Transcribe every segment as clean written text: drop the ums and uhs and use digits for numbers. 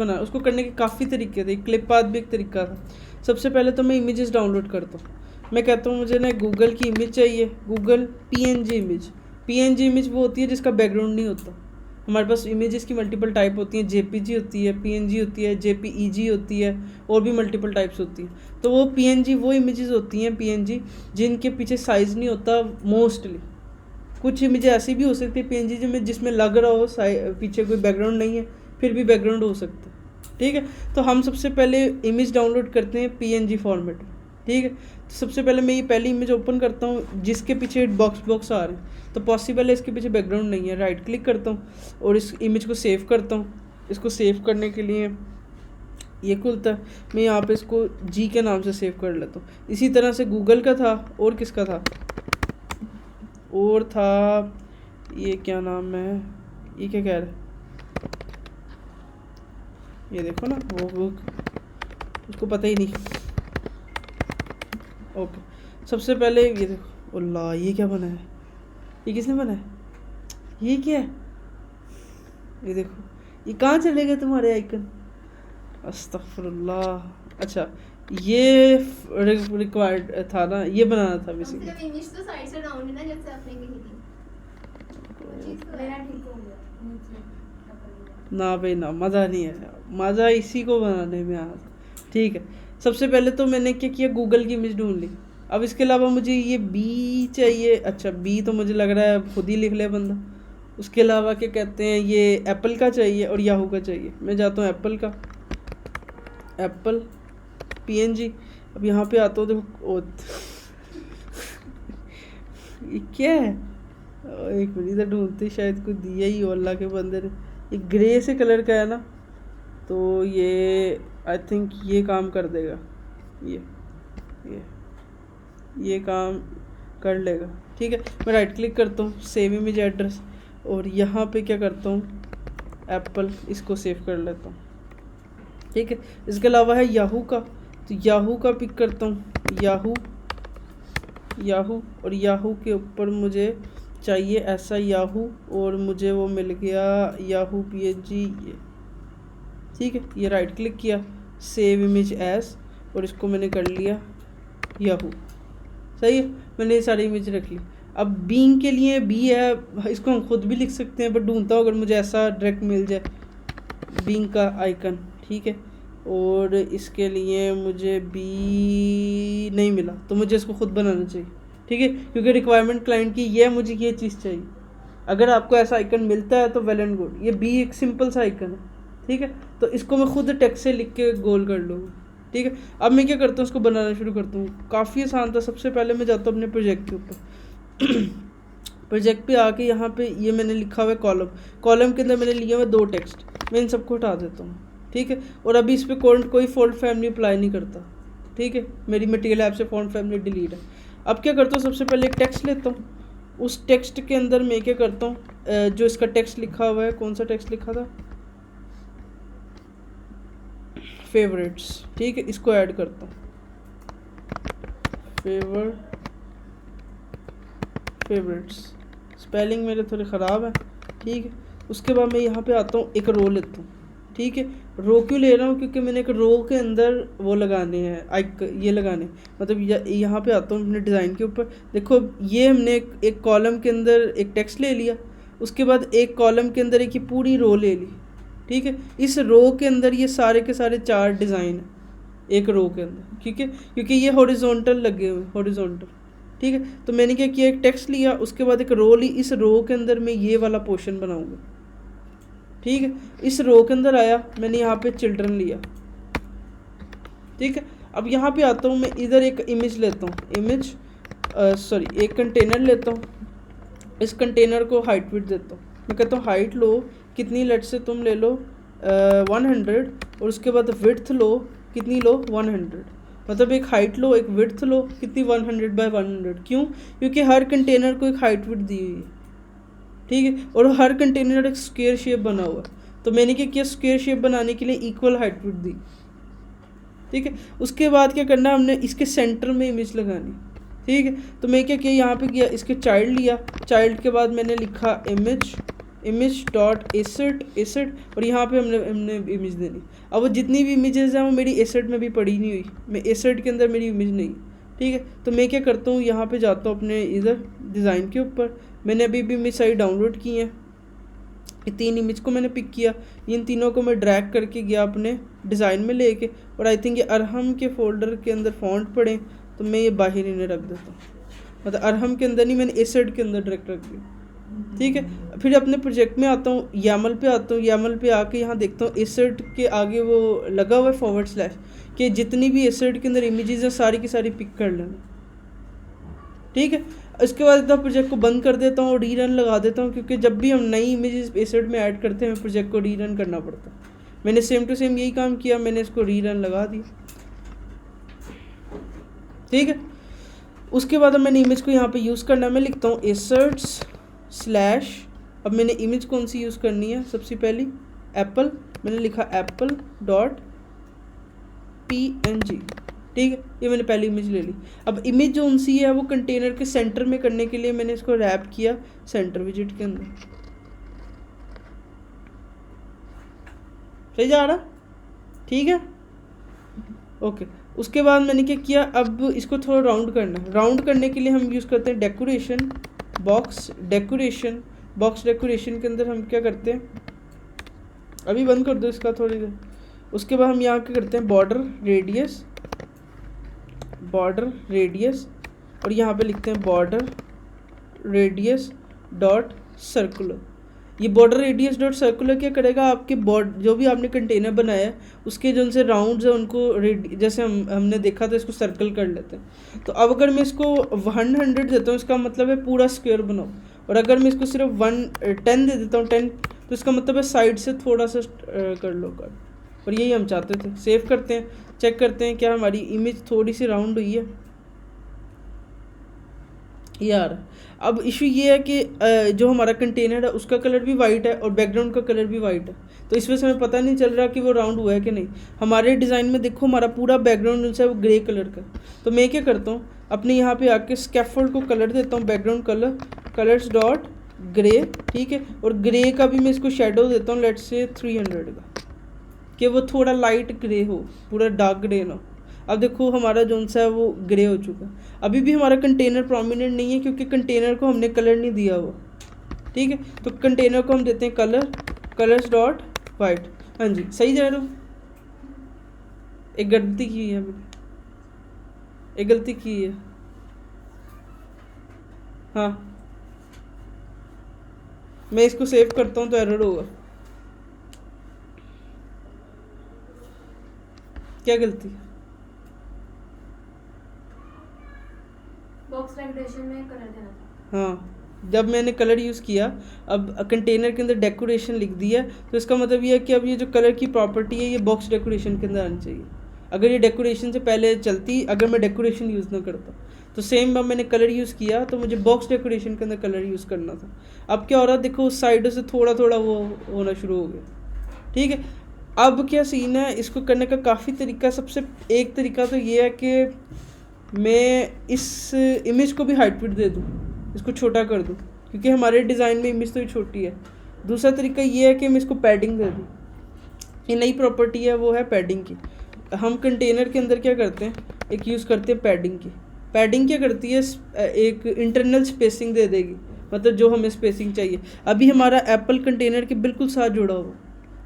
बना उसको करने के काफ़ी तरीके थे, क्लिप पाथ भी एक तरीका था। सबसे पहले तो मैं इमेजेस डाउनलोड करता हूँ। मैं कहता हूँ मुझे ना गूगल की इमेज चाहिए, Google PNG image. PNG image वो होती है जिसका बैकग्राउंड नहीं होता। हमारे पास इमेजेस की मल्टीपल टाइप होती हैं, जेपीजी होती है, पीएनजी होती है, जेपीईजी होती है, और भी मल्टीपल टाइप्स होती हैं। तो वो पीएनजी वो इमेजेस होती हैं, पीएनजी जिनके पीछे साइज़ नहीं होता मोस्टली। कुछ इमेज ऐसी भी हो सकती है पीएनजी में जिसमें लग रहा हो पीछे कोई बैकग्राउंड नहीं है, फिर भी बैकग्राउंड हो सकता है। ठीक है, तो हम सबसे पहले इमेज डाउनलोड करते हैं पीएनजी फॉर्मेट में। ठीक है, तो सबसे पहले मैं ये पहली इमेज ओपन करता हूँ जिसके पीछे बॉक्स आ रहे हैं, तो पॉसिबल है इसके पीछे बैकग्राउंड नहीं है। राइट क्लिक करता हूँ और इस इमेज को सेव करता हूँ। इसको सेव करने के लिए ये खुलता है, मैं यहाँ पे इसको जी के नाम से सेव कर लेता हूँ। इसी तरह से गूगल का था, और किसका था, और था ये क्या नाम है, ये क्या कह रहे हैं, ये देखो ना वो उसको पता ही नहीं। ओके, सबसे पहले ये देखो, अल्लाह ये क्या बना है, ये किसने बनाया, ये क्या है, ये देखो ये कहाँ चले गए तुम्हारे आइकन, अस्तगफुरुल्लाह। अच्छा ये रिक्वायर्ड था ना, ये बनाना था बेसिकली। इमेज तो साइड से डाउन है ना, जब से आपने कही थी मेरा ठीक हो गया ना भाई ना, मज़ा नहीं है, मज़ा इसी को बनाने में आया था। ठीक है, सबसे पहले तो मैंने क्या किया, गूगल की इमेज ढूंढ ली। अब इसके अलावा मुझे ये बी चाहिए। अच्छा बी तो मुझे लग रहा है खुद ही लिख ले बंदा। उसके अलावा क्या कहते हैं, ये एप्पल का चाहिए और याहू का चाहिए। मैं जाता हूँ एप्पल का, एप्पल पीएनजी। अब यहाँ पे आता हूँ, देखो ये क्या है, एक मिनट इधर ढूंढते, शायद कोई दिया ही हो अल्लाह के बंदे ने। ये ग्रे से कलर का है ना, तो ये आई थिंक ये काम कर देगा, ये ये काम कर लेगा। ठीक है, मैं राइट क्लिक करता हूँ, सेव इमेज एड्रेस, और यहाँ पे क्या करता हूँ, एप्पल, इसको सेव कर लेता हूँ। ठीक है, इसके अलावा है याहू का, तो याहू का पिक करता हूँ, याहू और याहू के ऊपर मुझे चाहिए ऐसा याहू, और मुझे वो मिल गया याहू पीएनजी ये। ठीक है, ये राइट क्लिक किया, सेव इमेज एज, और इसको मैंने कर लिया याहू। सही है, मैंने ये सारी इमेज रख ली। अब बीइंग के लिए बी है, इसको हम खुद भी लिख सकते हैं, बट ढूंढता हूँ अगर मुझे ऐसा डायरेक्ट मिल जाए बीइंग का आइकन। ठीक है, और इसके लिए मुझे बी नहीं मिला, तो मुझे इसको खुद बनाना चाहिए। ठीक है, क्योंकि रिक्वायरमेंट क्लाइंट की ये मुझे ये चीज़ चाहिए। अगर आपको ऐसा आइकन मिलता है तो वेल एंड गुड, ये बी एक सिंपल सा आइकन है। ठीक है, तो इसको मैं खुद टेक्स्ट से लिख के गोल कर लूँगा। ठीक है, अब मैं क्या करता हूँ, उसको बनाना शुरू करता हूँ। काफ़ी आसान था। सबसे पहले मैं जाता हूँ अपने प्रोजेक्ट के ऊपर प्रोजेक्ट पे आके यहाँ पे ये मैंने लिखा हुआ है कॉलम, कॉलम के अंदर मैंने लिया हुआ 2 टेक्स्ट, मैं इन सबको हटा देता हूँ। ठीक है, और अभी इस पर कोई फ़ॉन्ट फैमिली अप्लाई नहीं करता। ठीक है, मेरी मटेरियल ऐप से फ़ॉन्ट फैमिली डिलीट है। अब क्या करता हूँ, सबसे पहले एक टेक्स्ट लेता हूँ, उस टेक्स्ट के अंदर मैं क्या करता हूँ, जो इसका टेक्स्ट लिखा हुआ है, कौन सा टेक्स्ट लिखा था, फेवरेट्स। ठीक है, इसको ऐड करता हूँ, फेवरेट्स। स्पेलिंग मेरे थोड़े ख़राब है। ठीक है, उसके बाद मैं यहाँ पे आता हूँ, एक रो लेता हूँ। ठीक है, रो क्यों ले रहा हूँ, क्योंकि मैंने एक रो के अंदर वो लगाने हैं, ये लगाने, मतलब यहाँ पे आता हूँ अपने डिज़ाइन के ऊपर। देखो ये हमने एक कॉलम के अंदर एक टेक्स्ट ले लिया, उसके बाद एक कॉलम के अंदर एक ये पूरी रो ले ली। ठीक है, इस रो के अंदर ये सारे के सारे 4 डिज़ाइन हैं एक रो के अंदर। ठीक है, क्योंकि ये हॉरिजॉन्टल लगे हुए, हॉरिजॉन्टल। ठीक है, तो मैंने क्या किया, एक टेक्स्ट लिया, उसके बाद एक रो ली, इस रो के अंदर मैं ये वाला पोर्शन बनाऊंगा। ठीक है, इस रो के अंदर आया, मैंने यहाँ पे चिल्ड्रन लिया। ठीक है, अब यहाँ पे आता हूँ मैं, इधर एक इमेज लेता हूँ, एक कंटेनर लेता हूँ। इस कंटेनर को हाइट विड्थ देता हूँ, मैं कहता हूँ हाइट लो कितनी, लेट से तुम ले लो 100, और उसके बाद विड्थ लो कितनी, लो 100। मतलब एक हाइट लो, एक विड्थ लो कितनी, 100 बाय 100। क्यों, क्योंकि हर कंटेनर को एक हाइट विड्थ दी हुई है। ठीक है, और हर कंटेनर एक स्क्वायर शेप बना हुआ है, तो मैंने क्या किया, स्क्वायर शेप बनाने के लिए इक्वल हाइट विड्थ दी। ठीक है, उसके बाद क्या करना, हमने इसके सेंटर में इमेज लगानी। ठीक है, तो मैं क्या किया, यहाँ पे किया, इसके चाइल्ड लिया, चाइल्ड के बाद मैंने लिखा इमेज, इमेज डॉट एसेट और यहाँ पे हमने इमेज देनी। अब वो जितनी भी इमेजेस हैं वो मेरी एसेट में भी पड़ी नहीं हुई, मैं एसेट के अंदर मेरी इमेज नहीं, ठीक है। तो मैं क्या करता हूँ, यहाँ पे जाता हूँ अपने इधर डिज़ाइन के ऊपर, मैंने अभी भी इमेज सारी डाउनलोड की हैं, ये 3 इमेज को मैंने पिक किया, इन तीनों को मैं ड्रैग करके गया अपने डिज़ाइन में लेके, और आई थिंक ये अरहम के फोल्डर के अंदर फॉन्ट पड़े तो मैं ये बाहर इन्हें रख देता हूँ, मतलब अरहम के अंदर नहीं, मैंने एसेट के अंदर डायरेक्ट रख दिया, ठीक है। फिर अपने प्रोजेक्ट में आता हूँ, यामल पे आता हूँ, यामल पे आके यहाँ देखता हूँ एसेट के आगे वो लगा हुआ है फॉरवर्ड / कि जितनी भी एसेट के अंदर इमेजेस हैं सारी की सारी पिक कर लेना, ठीक है। इसके बाद इतना प्रोजेक्ट को बंद कर देता हूँ और रीरन लगा देता हूँ, क्योंकि जब भी हम नई इमेजेस एसेट में ऐड करते हैं प्रोजेक्ट को रीरन करना पड़ता है। मैंने सेम टू सेम यही काम किया, मैंने इसको रीरन लगा दिया, ठीक है। उसके बाद अब मैंने इमेज को यहाँ पे यूज़ करना है, मैं लिखता हूँ एसेट्स / अब मैंने इमेज कौन सी यूज़ करनी है, सबसे पहली एप्पल, मैंने लिखा एप्पल डॉट PNG, ठीक है। ये मैंने पहली इमेज ले ली। अब इमेज जो सी है वो कंटेनर के सेंटर में करने के लिए मैंने इसको रैप किया सेंटर विजिट के अंदर, सही जा रहा, ठीक है, ओके। उसके बाद मैंने क्या किया, अब इसको थोड़ा राउंड करना है। राउंड करने के लिए हम यूज़ करते हैं डेकोरेशन बॉक्स डेकोरेशन के अंदर हम क्या करते हैं, अभी बंद कर दो इसका थोड़ी देर। उसके बाद हम यहाँ क्या करते हैं बॉर्डर रेडियस और यहाँ पे लिखते हैं बॉर्डर रेडियस डॉट सर्कुलर। ये बॉर्डर रेडियस डॉट सर्कुलर क्या करेगा, आपके जो भी आपने कंटेनर बनाया है उसके जो उनसे राउंड्स है उनको जैसे हमने देखा था इसको सर्कल कर लेते हैं। तो अब अगर मैं इसको 100 देता हूँ इसका मतलब है पूरा स्क्वायर बनाओ, और अगर मैं इसको सिर्फ 10 दे देता हूँ 10 तो इसका मतलब है साइड से थोड़ा सा कर लो कर, और यही हम चाहते थे। सेव करते हैं, चेक करते हैं क्या हमारी इमेज थोड़ी सी राउंड हुई है यार। अब इशू ये है कि जो हमारा कंटेनर है उसका कलर भी वाइट है और बैकग्राउंड का कलर भी वाइट है, तो इस वजह से हमें पता नहीं चल रहा कि वो राउंड हुआ है कि नहीं। हमारे डिज़ाइन में देखो हमारा पूरा बैकग्राउंड जो है वो ग्रे कलर का। तो मैं क्या करता हूँ अपने यहाँ पे आके स्कैफोल्ड को कलर देता हूँ बैकग्राउंड कलर्स डॉट ग्रे, ठीक है। और ग्रे का भी मैं इसको शेडो देता हूँ लेट्स से 300 का, कि वो थोड़ा लाइट ग्रे हो, पूरा डार्क ग्रे ना हो। अब देखो हमारा जोन सा है वो ग्रे हो चुका है। अभी भी हमारा कंटेनर प्रोमिनेंट नहीं है क्योंकि कंटेनर को हमने कलर नहीं दिया हुआ, ठीक है। तो कंटेनर को हम देते हैं कलर्स डॉट वाइट। हाँ जी सही जा रहा हूँ, एक गलती की है मैंने, एक गलती की है, हाँ मैं इसको सेव करता हूँ तो एरर होगा। क्या गलती, बॉक्स डेकोरेशन में कलर देना था। हाँ जब मैंने कलर यूज़ किया, अब कंटेनर के अंदर डेकोरेशन लिख दिया तो इसका मतलब ये है कि अब ये जो कलर की प्रॉपर्टी है ये बॉक्स डेकोरेशन के अंदर आनी चाहिए। अगर ये डेकोरेशन से पहले चलती, अगर मैं डेकोरेशन यूज़ ना करता तो सेम अब मैंने कलर यूज़ किया तो मुझे बॉक्स डेकोरेशन के अंदर कलर यूज़ करना था। अब क्या हो रहा है देखो उस साइडों से थोड़ा थोड़ा वो होना शुरू हो गया, ठीक है। अब क्या सीन है, इसको करने का काफ़ी तरीका, सबसे एक तरीका तो ये है कि मैं इस इमेज को भी हाइट विड्थ दे दूँ, इसको छोटा कर दूँ क्योंकि हमारे डिज़ाइन में इमेज तो छोटी है। दूसरा तरीका ये है कि मैं इसको पैडिंग दे दूँ, ये नई प्रॉपर्टी है वो है पैडिंग की। हम कंटेनर के अंदर क्या करते हैं, एक यूज़ करते हैं पैडिंग की। पैडिंग क्या करती है, एक इंटरनल स्पेसिंग दे देगी, मतलब जो हमें स्पेसिंग चाहिए। अभी हमारा एप्पल कंटेनर के बिल्कुल साथ जुड़ा हुआ,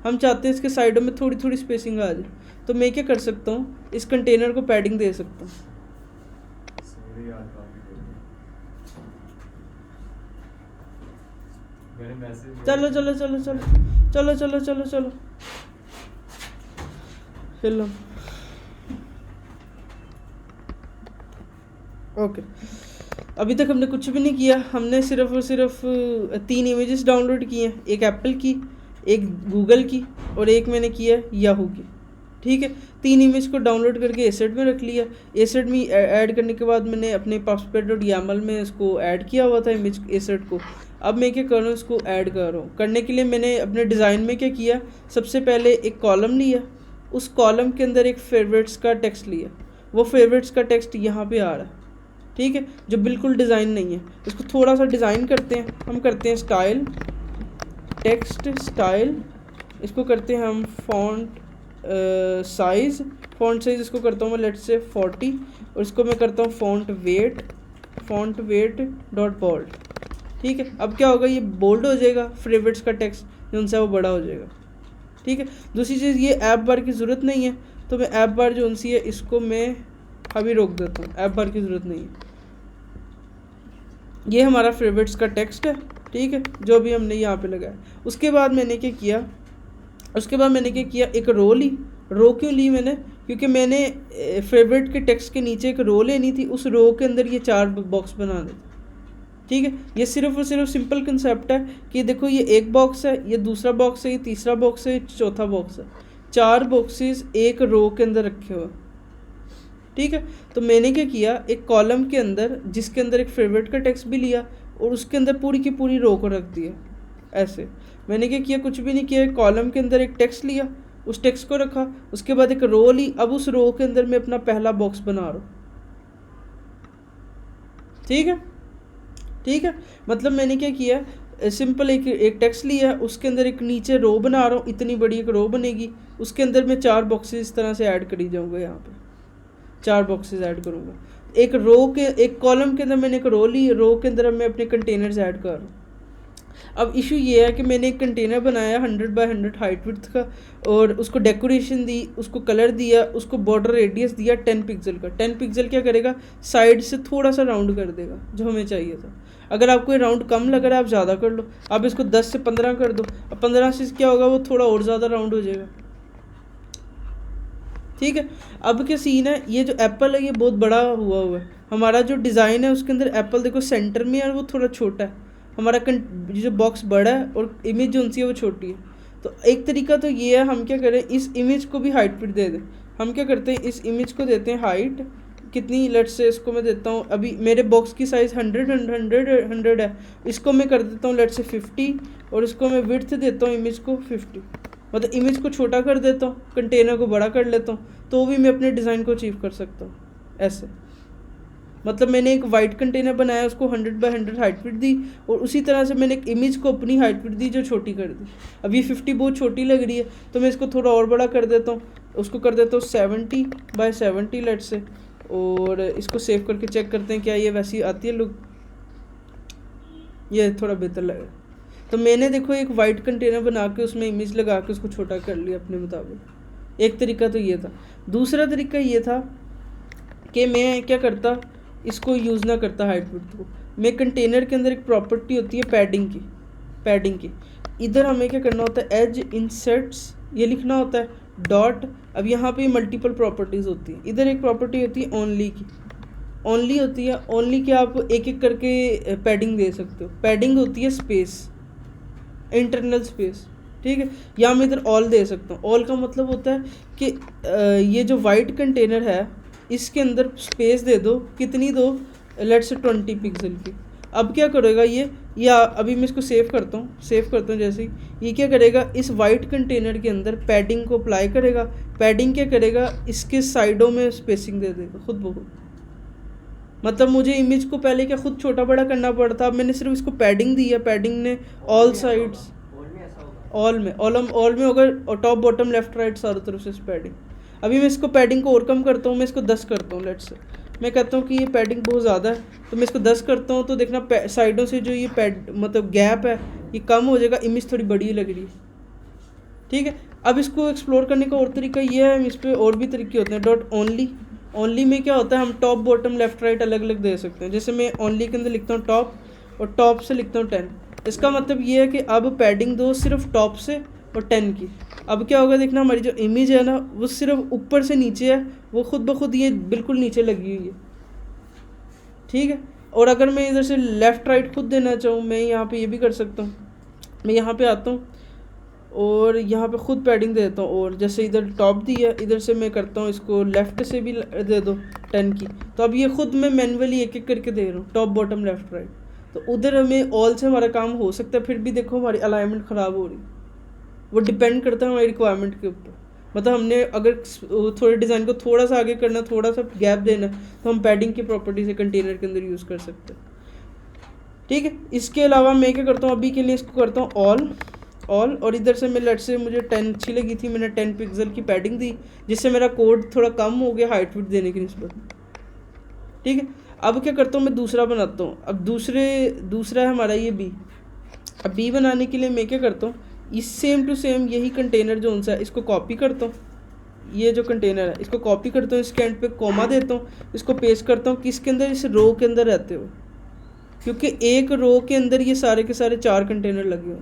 हम चाहते हैं इसके साइडों में थोड़ी थोड़ी स्पेसिंग आ जाए, तो मैं क्या कर सकता हूँ, इस कंटेनर को पैडिंग दे सकता हूँ। चलो चलो चलो चलो चलो चलो चलो चलो चलो ओके। अभी तक हमने कुछ भी नहीं किया, हमने सिर्फ और सिर्फ 3 इमेजेस डाउनलोड की हैं, एक एप्पल की, एक गूगल की और एक मैंने किया याहू की, ठीक है। 3 इमेज को डाउनलोड करके एसेट में रख लिया। एसेट में ऐड करने के बाद मैंने अपने puppet.yaml में इसको ऐड किया हुआ था इमेज एसेट को। अब मैं क्या कर रहा हूँ, इसको ऐड कर रहा हूँ। करने के लिए मैंने अपने डिज़ाइन में क्या किया, सबसे पहले एक कॉलम लिया, उस कॉलम के अंदर एक फेवरेट्स का टेक्स्ट लिया, वो फेवरेट्स का टेक्स्ट यहाँ पे आ रहा है, ठीक है, जो बिल्कुल डिज़ाइन नहीं है। इसको थोड़ा सा डिज़ाइन करते हैं, हम करते हैं स्टाइल टेक्स्ट स्टाइल, इसको करते हैं हम फॉन्ट साइज़। फॉन्ट साइज़ इसको करता हूँ मैं लेट्स से 40, और इसको मैं करता हूँ फॉन्ट वेट डॉट बोल्ड। ठीक है, अब क्या होगा, ये बोल्ड हो जाएगा, फेवरेट्स का टेक्स्ट जो उनसे वो बड़ा हो जाएगा। ठीक है, दूसरी चीज़ ये ऐप बार की ज़रूरत नहीं है, तो मैं ऐप बार जो उनसी है इसको मैं अभी रोक देता हूँ, ऐप बार की ज़रूरत नहीं है। ये हमारा फेवरेट्स का टेक्स्ट है, ठीक है, जो भी हमने यहाँ पे लगाया। उसके बाद मैंने क्या किया, एक रो क्यों ली मैंने, क्योंकि मैंने फेवरेट के टेक्स्ट के नीचे एक रो लेनी थी, उस रो के अंदर ये 4 बॉक्स बनाने थे। ठीक है, ये सिर्फ और सिर्फ सिंपल कंसेप्ट है कि देखो ये एक बॉक्स है, ये दूसरा बॉक्स है, ये तीसरा बॉक्स है, ये चौथा बॉक्स है, 4 बॉक्सेस एक रो के अंदर रखे हुए। ठीक है, तो मैंने क्या किया, एक कॉलम के अंदर जिसके अंदर एक फेवरेट का टेक्स्ट भी लिया और उसके अंदर पूरी की पूरी रो को रख दिया। ऐसे मैंने क्या किया, कुछ भी नहीं किया, कॉलम के अंदर एक टेक्स्ट लिया, उस टेक्स्ट को रखा, उसके बाद एक रो ली, अब उस रो के अंदर मैं अपना पहला बॉक्स बना रहा हूँ। ठीक है, मतलब मैंने क्या किया, सिंपल एक टेक्स्ट लिया, उसके अंदर एक नीचे रो बना रहा हूँ, इतनी बड़ी एक रो बनेगी, उसके अंदर मैं 4 बॉक्सेस इस तरह से ऐड करी जाऊँगा। यहाँ पे 4 बॉक्सेस ऐड करूँगा, एक कॉलम के अंदर मैंने एक रो ली, रो के अंदर मैं अपने कंटेनर्स ऐड कर रहा हूँ। अब इशू ये है कि मैंने एक कंटेनर बनाया 100 बाय 100 हाइट विड्थ का, और उसको डेकोरेशन दी, उसको कलर दिया, उसको बॉर्डर रेडियस दिया 10 पिक्सल का। 10 पिक्सल क्या करेगा, साइड से थोड़ा सा राउंड कर देगा जो हमें चाहिए था। अगर आपको ये राउंड कम लग रहा है आप ज़्यादा कर लो, आप इसको 10 से 15 कर दो, अब 15 से क्या होगा, वो थोड़ा और ज़्यादा राउंड हो जाएगा। ठीक है, अब क्या सीन है, ये जो एप्पल है ये बहुत बड़ा हुआ है, हमारा जो डिज़ाइन है उसके अंदर एप्पल देखो सेंटर में है और वो थोड़ा छोटा है, हमारा जो बॉक्स बड़ा है और इमेज जो उनसी है वो छोटी है। तो एक तरीका तो ये है, हम क्या करें, इस इमेज को भी हाइट फिट दे दें। हम क्या करते हैं, इस इमेज को देते हैं हाइट कितनी, लेट्स से इसको मैं देता हूँ, अभी मेरे बॉक्स की साइज़ 100 है, इसको मैं कर देता हूँ लेट्स से 50, और इसको मैं विड्थ देता हूँ इमेज को 50, मतलब इमेज को छोटा कर देता हूँ, कंटेनर को बड़ा कर लेता हूँ, तो भी मैं अपने डिज़ाइन को अचीव कर सकता हूँ। ऐसे मतलब मैंने एक वाइट कंटेनर बनाया, उसको 100 बाय 100 हाइट फिट दी, और उसी तरह से मैंने एक इमेज को अपनी हाइट फिट दी जो छोटी कर दी। अब ये 50 बहुत छोटी लग रही है, तो मैं इसको थोड़ा और बड़ा कर देता हूँ, उसको कर देता हूँ 70 बाय 70 लेट से, और इसको सेव करके चेक करते हैं क्या ये वैसी आती है लुक, ये थोड़ा बेहतर लगे। तो मैंने देखो एक वाइट कंटेनर बना के उसमें इमेज लगा के उसको छोटा कर लिया अपने मुताबिक। एक तरीका तो ये था। दूसरा तरीका ये था कि मैं क्या करता, इसको यूज़ ना करता हाइट विड्थ को, मैं कंटेनर के अंदर एक प्रॉपर्टी होती है पैडिंग की, इधर हमें क्या करना होता है, एज इंसर्ट्स ये लिखना होता है, डॉट। अब यहाँ पे मल्टीपल प्रॉपर्टीज़ होती हैं, इधर एक प्रॉपर्टी होती है ओनली की, ओनली होती है, ओनली की आप एक एक करके पैडिंग दे सकते हो। पैडिंग होती है स्पेस, इंटरनल स्पेस, ठीक है, या मैं इधर ऑल दे सकता हूँ। ऑल का मतलब होता है कि ये जो वाइट कंटेनर है इसके अंदर स्पेस दे दो, कितनी दो, लेट्स से 20 पिक्सल की। अब क्या करेगा ये, या अभी मैं इसको सेव करता हूँ जैसे ही, ये क्या करेगा, इस वाइट कंटेनर के अंदर पैडिंग को अप्लाई करेगा। पैडिंग क्या करेगा, इसके साइडों में स्पेसिंग दे देगा खुद ब खुद। मतलब मुझे इमेज को पहले क्या खुद छोटा बड़ा करना पड़ता, अब मैंने सिर्फ इसको पैडिंग दी है, पैडिंग ने ऑल साइड्स, ऑल में होगा, और टॉप बॉटम लेफ्ट राइट चारों तरफ से पैडिंग। अभी मैं इसको पैडिंग को और कम करता हूँ, मैं इसको 10 करता हूँ लेट्स से, मैं कहता हूँ कि ये पैडिंग बहुत ज़्यादा है, तो मैं इसको 10 करता हूँ, तो देखना साइडों से जो ये मतलब गैप है ये कम हो जाएगा, इमेज थोड़ी बड़ी लग रही है। ठीक है, अब इसको एक्सप्लोर करने का और तरीका ये है, इस पर और भी तरीके होते हैं। डॉट ओनली में क्या होता है, हम टॉप बॉटम लेफ्ट राइट अलग अलग दे सकते हैं। जैसे मैं ओनली के अंदर लिखता हूँ टॉप, और टॉप से लिखता हूँ 10। इसका मतलब ये है कि अब पैडिंग दो सिर्फ टॉप से और 10 की। अब क्या होगा देखना, हमारी जो इमेज है ना वो सिर्फ ऊपर से नीचे है, वो खुद ब खुद ये बिल्कुल नीचे लगी हुई है। ठीक है, और अगर मैं इधर से लेफ़्ट राइट खुद देना चाहूँ, मैं यहाँ पे ये भी कर सकता हूँ। मैं यहाँ पे आता हूँ और यहाँ पे खुद पैडिंग दे देता हूँ, और जैसे इधर टॉप दी है, इधर से मैं करता हूँ इसको लेफ़्ट से भी दे दो 10 की, तो अब ये खुद मैं मैनुअली एक एक करके दे रहा हूँ, टॉप बॉटम लेफ़्ट राइट। तो उधर हमें ऑल से हमारा काम हो सकता है, फिर भी देखो हमारी अलाइनमेंट ख़राब हो रही, वो डिपेंड करता है हमारी रिक्वायरमेंट के ऊपर। मतलब हमने अगर थोड़े डिज़ाइन को थोड़ा सा आगे करना, थोड़ा सा गैप देना, तो हम पैडिंग की प्रॉपर्टी से कंटेनर के अंदर यूज़ कर सकते हैं। ठीक है, इसके अलावा मैं क्या करता हूँ, अभी के लिए इसको करता हूँ ऑल, ऑल, और इधर से मैं लेट से मुझे 10 अच्छी लगी थी, मैंने 10 पिक्सल की पैडिंग दी, जिससे मेरा कोड थोड़ा कम हो गया हाइट विड्थ देने की निस्बत। ठीक है, अब क्या करता हूँ मैं दूसरा बनाता हूँ। अब दूसरा है हमारा ये बी। अब बी बनाने के लिए मैं क्या करता हूँ, इस सेम टू सेम यही कंटेनर जो उनसा है इसको कॉपी करता हूँ, ये जो कंटेनर है इसको कॉपी करता हूँ, इसके एंड पे कोमा देता हूँ, इसको पेस्ट करता हूँ किसके अंदर, इस रो के अंदर रहते हो, क्योंकि एक रो के अंदर ये सारे के सारे 4 कंटेनर लगे हुए।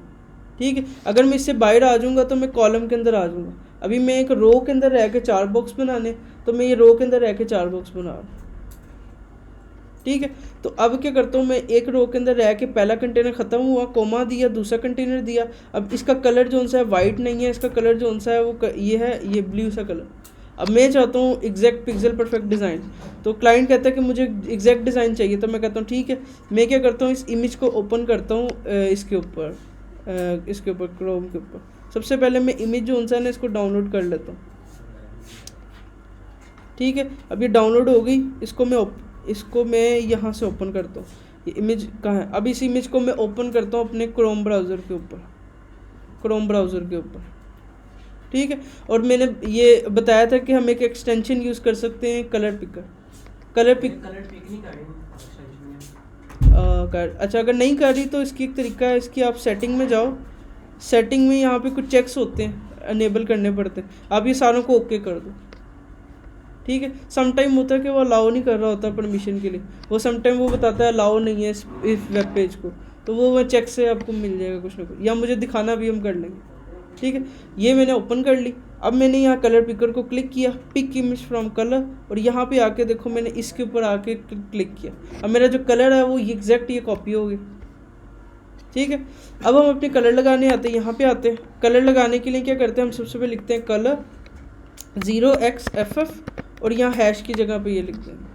ठीक है, अगर मैं इससे बाहर आ जाऊँगा तो मैं कॉलम के अंदर आ जाऊँगा। अभी मैं एक रो के अंदर रह के 4 बॉक्स बनाने, तो मैं ये रो के अंदर रह के 4 बॉक्स बना रहा हूँ। ठीक है, तो अब क्या करता हूँ मैं एक रो के अंदर रह के पहला कंटेनर ख़त्म हुआ, कोमा दिया, दूसरा कंटेनर दिया। अब इसका कलर जो सा है वाइट नहीं है, इसका कलर जो सा है वो ये है, ये ब्लू सा कलर। अब मैं चाहता हूँ एग्जैक्ट पिक्सल परफेक्ट डिज़ाइन, तो क्लाइंट कहता है कि मुझे एग्जैक्ट डिज़ाइन चाहिए, तो मैं कहता हूँ ठीक है, मैं क्या करता हूँ इस इमेज को ओपन करता हूँ इसके ऊपर क्रोम के ऊपर। सबसे पहले मैं इमेज जो सा है ना इसको डाउनलोड कर लेता हूँ। ठीक है, अब ये डाउनलोड हो गई, इसको मैं यहाँ से ओपन करता हूँ। ये इमेज कहाँ है, अब इस इमेज को मैं ओपन करता हूँ अपने क्रोम ब्राउज़र के ऊपर। ठीक है, और मैंने ये बताया था कि हम एक एक्सटेंशन यूज़ कर सकते हैं कलर पिक नहीं अच्छा अगर नहीं कर रही तो इसकी एक तरीका है, इसकी आप सेटिंग में जाओ, सेटिंग में यहाँ पे कुछ चेक्स होते हैं अनेबल करने पड़ते हैं, आप ये सारों को ओके कर दो। ठीक है, समटाइम होता है कि वो अलाउ नहीं कर रहा होता परमिशन के लिए, वो समटाइम वो बताता है अलाउ नहीं है इस वेब पेज को, तो वो चेक से आपको मिल जाएगा कुछ ना कुछ, या मुझे दिखाना भी हम कर लेंगे। ठीक है, ये मैंने ओपन कर ली। अब मैंने यहाँ कलर पिकर को क्लिक किया, पिक इमेज फ्रॉम कलर, और यहाँ पे आके देखो मैंने इसके ऊपर आके क्लिक किया। अब मेरा जो कलर है वो एग्जैक्ट ये कॉपी हो गई। ठीक है, अब हम अपने कलर लगाने आते हैं, यहाँ पे आते हैं। कलर लगाने के लिए क्या करते हैं, हम सबसे पहले लिखते हैं कलर 0xFF, और यहाँ हैश की जगह पे ये लिख देंगे।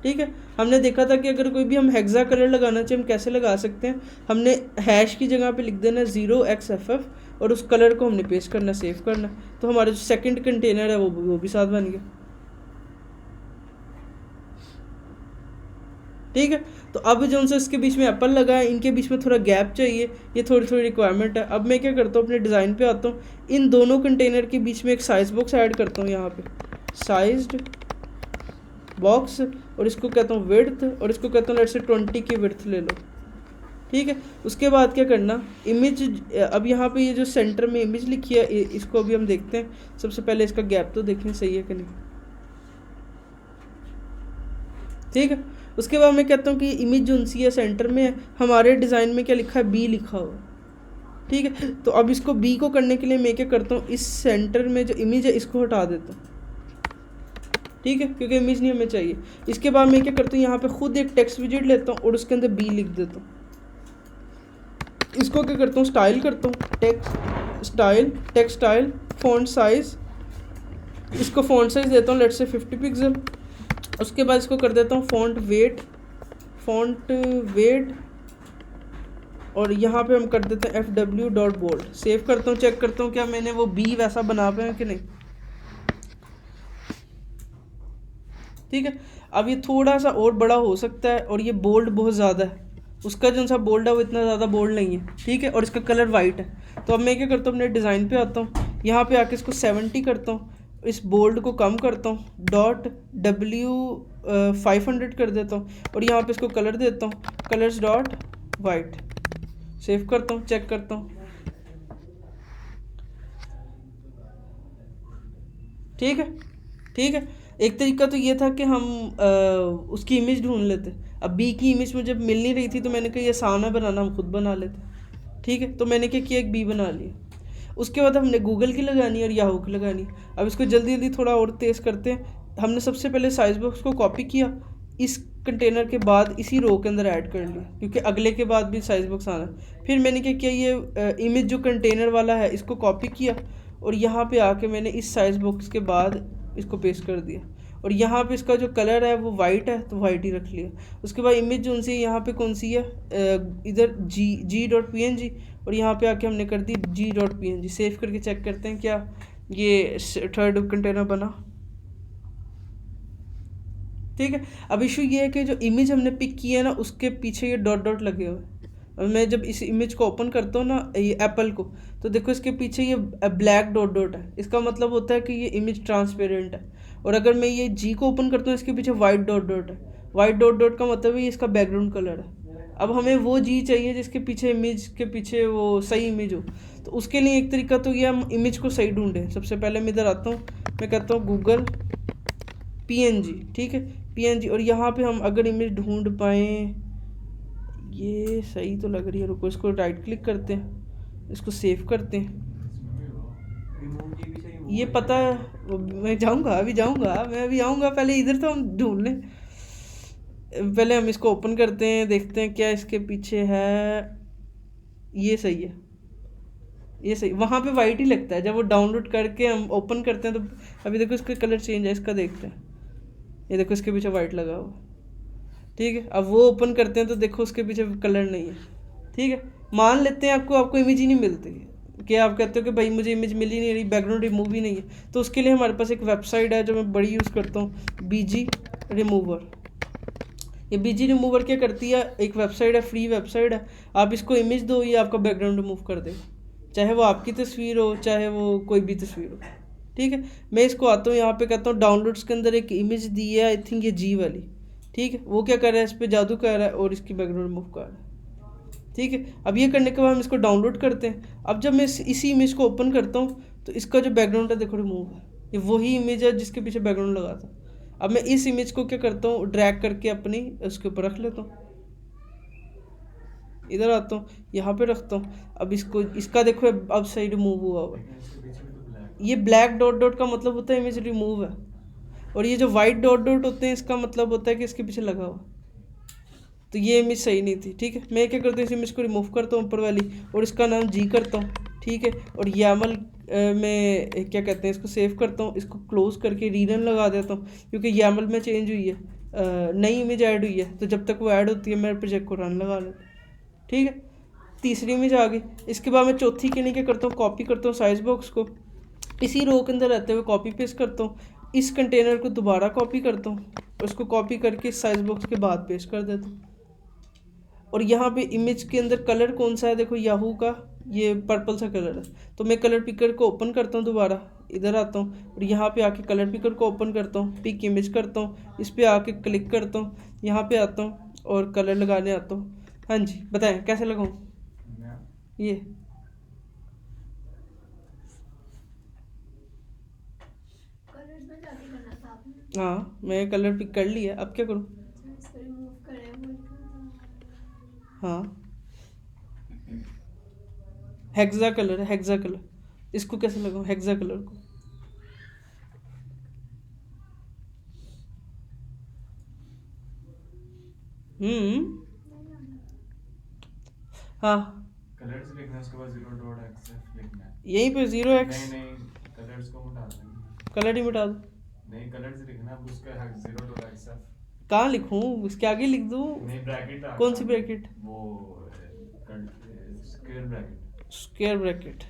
ठीक है, हमने देखा था कि अगर कोई भी हम हेक्सा कलर लगाना चाहिए हम कैसे लगा सकते हैं, हमने हैश की जगह पे लिख देना 0xFF, और उस कलर को हमने पेस्ट करना, सेव करना, तो हमारा जो सेकंड कंटेनर है वो भी साथ बन गया। ठीक है, तो अब जो उनसे इसके बीच में एप्पल लगा है, इनके बीच में थोड़ा गैप चाहिए, ये थोड़ी रिक्वायरमेंट है। अब मैं क्या करता हूँ अपने डिज़ाइन पे आता हूँ, इन दोनों कंटेनर के बीच में एक साइज बॉक्स ऐड करता हूँ, यहाँ पे साइज्ड बॉक्स, और इसको कहता हूँ विड्थ, और इसको कहता हूँ लेट्स से 20 की विड्थ ले लो। ठीक है, उसके बाद क्या करना, इमेज, अब यहाँ पे ये जो सेंटर में इमेज लिखी है इसको अभी हम देखते हैं। सबसे पहले इसका गैप तो देखें सही है कि नहीं। ठीक है, उसके बाद मैं कहता हूँ कि इमेज जो सी है सेंटर में है, हमारे डिज़ाइन में क्या लिखा है, बी लिखा हुआ। ठीक है, तो अब इसको बी को करने के लिए मैं क्या करता हूँ, इस सेंटर में जो इमेज है इसको हटा देता हूँ। ठीक है, क्योंकि इमेज नहीं हमें चाहिए। इसके बाद मैं क्या करता हूँ, यहाँ पे खुद एक टेक्स्ट विजेट लेता हूँ और उसके अंदर बी लिख देता हूँ। इसको क्या करता हूँ, स्टाइल करता हूँ, टेक्स्ट स्टाइल फॉन्ट साइज, इसको फॉन्ट साइज देता हूँ लेट्स से 50 पिक्सल। उसके बाद इसको कर देता हूँ फॉन्ट वेट, और यहाँ पे हम कर देते हैं FW.bold। सेव करता हूँ, चेक करता हूँ क्या मैंने वो बी वैसा बना पाया कि नहीं। ठीक है, अब ये थोड़ा सा और बड़ा हो सकता है, और ये बोल्ड बहुत ज़्यादा है, उसका जो सा बोल्ड है वो इतना ज़्यादा बोल्ड नहीं है। ठीक है, और इसका कलर वाइट है। तो अब मैं क्या करता हूँ, अपने डिज़ाइन पे आता हूँ, यहाँ पे आके इसको 70 करता हूँ, इस बोल्ड को कम करता हूँ, .w 500 कर देता हूँ, और यहाँ पे इसको कलर देता हूँ कलर्स डॉट वाइट। सेव करता हूँ, चेक करता हूँ। ठीक है, एक तरीका तो ये था कि हम उसकी इमेज ढूंढ लेते। अब बी की इमेज मुझे मिल नहीं रही थी, तो मैंने कहा ये आसान है बनाना, हम खुद बना लेते। ठीक है, तो मैंने क्या किया, एक बी बना लिया। उसके बाद हमने गूगल की लगानी और याहू की लगानी। अब इसको जल्दी थोड़ा और तेज़ करते हैं। हमने सबसे पहले साइज बॉक्स को कॉपी किया, इस कंटेनर के बाद इसी रो के अंदर ऐड कर लिया, क्योंकि अगले के बाद भी साइज बॉक्स आना है। फिर मैंने क्या किया, ये इमेज जो कंटेनर वाला है इसको कॉपी किया, और यहाँ पे आके मैंने इस साइज बॉक्स के बाद इसको पेस्ट कर दिया, और यहाँ पे इसका जो कलर है वो वाइट है तो वाइट ही रख लिया। उसके बाद इमेज जो सी यहाँ पे कौन सी है, इधर g.png, और यहाँ पे आके हमने कर दी g.png। सेव करके चेक करते हैं क्या ये थर्ड कंटेनर बना। ठीक है, अब इशू ये है कि जो इमेज हमने पिक की है ना उसके पीछे ये डॉट लगे हुए, और मैं जब इस इमेज को ओपन करता हूँ ना, ये एप्पल को, तो देखो इसके पीछे ये ब्लैक डॉट डॉट है, इसका मतलब होता है कि ये इमेज ट्रांसपेरेंट है। और अगर मैं ये जी को ओपन करता हूँ, इसके पीछे वाइट डॉट डॉट है, वाइट डॉट डॉट का मतलब है इसका बैकग्राउंड कलर है। अब हमें वो जी चाहिए जिसके पीछे इमेज के पीछे वो सही इमेज हो। तो उसके लिए एक तरीका तो ये हम इमेज को सही ढूंढें। सबसे पहले मैं इधर आता हूँ, मैं कहता हूँ गूगल PNG, ठीक है, PNG, और यहाँ पे हम अगर इमेज ढूंढ पाएँ, ये सही तो लग रही है, रुको इसको राइट क्लिक करते हैं, इसको सेव करते हैं। ये पता है, मैं जाऊँगा, अभी जाऊँगा, मैं अभी आऊँगा, पहले इधर तो हम ढूंढ लें। पहले हम इसको ओपन करते हैं, देखते हैं क्या इसके पीछे है। ये सही है, ये सही, वहाँ पे वाइट ही लगता है जब वो डाउनलोड करके हम ओपन करते हैं तो। अभी देखो इसका कलर चेंज है, इसका देखते हैं, ये देखो इसके पीछे वाइट लगा हुआ, ठीक है। अब वो ओपन करते हैं तो देखो उसके पीछे कलर नहीं है, ठीक है। मान लेते हैं आपको इमेज ही नहीं मिलती, कि आप कहते हो कि भाई मुझे इमेज मिल ही नहीं रही, बैकग्राउंड रिमूव ही नहीं है, तो उसके लिए हमारे पास एक वेबसाइट है जो मैं बड़ी यूज़ करता हूँ, BG रिमूवर। ये BG रिमूवर क्या करती है, एक वेबसाइट है, फ्री वेबसाइट है, आप इसको इमेज दो, ये आपका बैकग्राउंड रिमूव कर देगा, चाहे वो आपकी तस्वीर हो, चाहे वो कोई भी तस्वीर हो, ठीक है। मैं इसको आता हूँ, यहाँ पे कहता हूँ डाउनलोड्स के अंदर एक इमेज दी है, आई थिंक ये जी वाली, ठीक है। वो क्या कर रहा है, इस पर जादू कर रहा है और इसकी बैकग्राउंड रिमूव कर रहा है, ठीक है। अब ये करने के बाद हम इसको डाउनलोड करते हैं। अब जब मैं इसी इमेज को ओपन करता हूँ तो इसका जो बैकग्राउंड है देखो रिमूव है, ये वही इमेज है जिसके पीछे बैकग्राउंड लगा था। अब मैं इस इमेज को क्या करता हूँ, ड्रैग करके अपनी उसके ऊपर रख लेता हूँ, इधर आता हूँ, यहाँ पे रखता हूँ। अब इसको, इसका देखो अब सही रिमूव हुआ हुआ, ये ब्लैक डॉट डॉट का मतलब होता है इमेज रिमूव है, और ये जो वाइट डॉट डॉट होते हैं इसका मतलब होता है कि इसके पीछे लगा हुआ, तो ये इमेज सही नहीं थी, ठीक है। मैं क्या करता हूँ, इस इमेज को रिमूव करता हूँ ऊपर वाली, और इसका नाम जी करता हूँ, ठीक है। और YAML में क्या कहते हैं, इसको सेव करता हूँ, इसको क्लोज करके रीरन लगा देता हूँ, क्योंकि YAML में चेंज हुई है, नई इमेज ऐड हुई है, तो जब तक वो ऐड होती है मैं प्रोजेक्ट को रन लगा लेता हूँ, ठीक है। तीसरी इमेज आ गई। इसके बाद मैं चौथी के लिए क्या करता हूँ, कॉपी करता हूँ साइज बॉक्स को, इसी रो के अंदर रहते हुए कॉपी पेस्ट करता हूँ, इस कंटेनर को दोबारा कॉपी करता हूँ, उसको कॉपी करके साइज बॉक्स के बाद पेस्ट कर देता हूँ। और यहाँ पे इमेज के अंदर कलर कौन सा है, देखो याहू का ये पर्पल सा कलर है, तो मैं कलर पिकर को ओपन करता हूँ, दोबारा इधर आता हूँ और यहाँ पे आके कलर पिकर को ओपन करता हूँ, पिक इमेज करता हूँ, इस पर आके क्लिक करता हूँ, यहाँ पे आता हूँ और कलर लगाने आता हूँ। हाँ जी बताएं कैसे लगाऊँ ये। कलर्स में जाके करना था आपने। हाँ मैं कलर पिक कर लिया, अब क्या करूँ। इसको रिमूव करें वो लिखना था। हाँ हेक्सा कलर है, हेक्सा कलर, इसको कैसे लगाऊँ हेक्सा कलर को। हाँ कलर्स लिखना है, उसके बाद 0.xf लिखना है। यहीं पे 0x, नहीं कलर्स को मिटा देना। कलर ही मिटा दो। नहीं कलर्स लिखना है, अब उसका 0.xf कहाँ लिखूँ, इसके आगे लिख दूँ। नहीं ब्रैकेट कौन सी ब्रैकेट, वो square bracket, square bracket,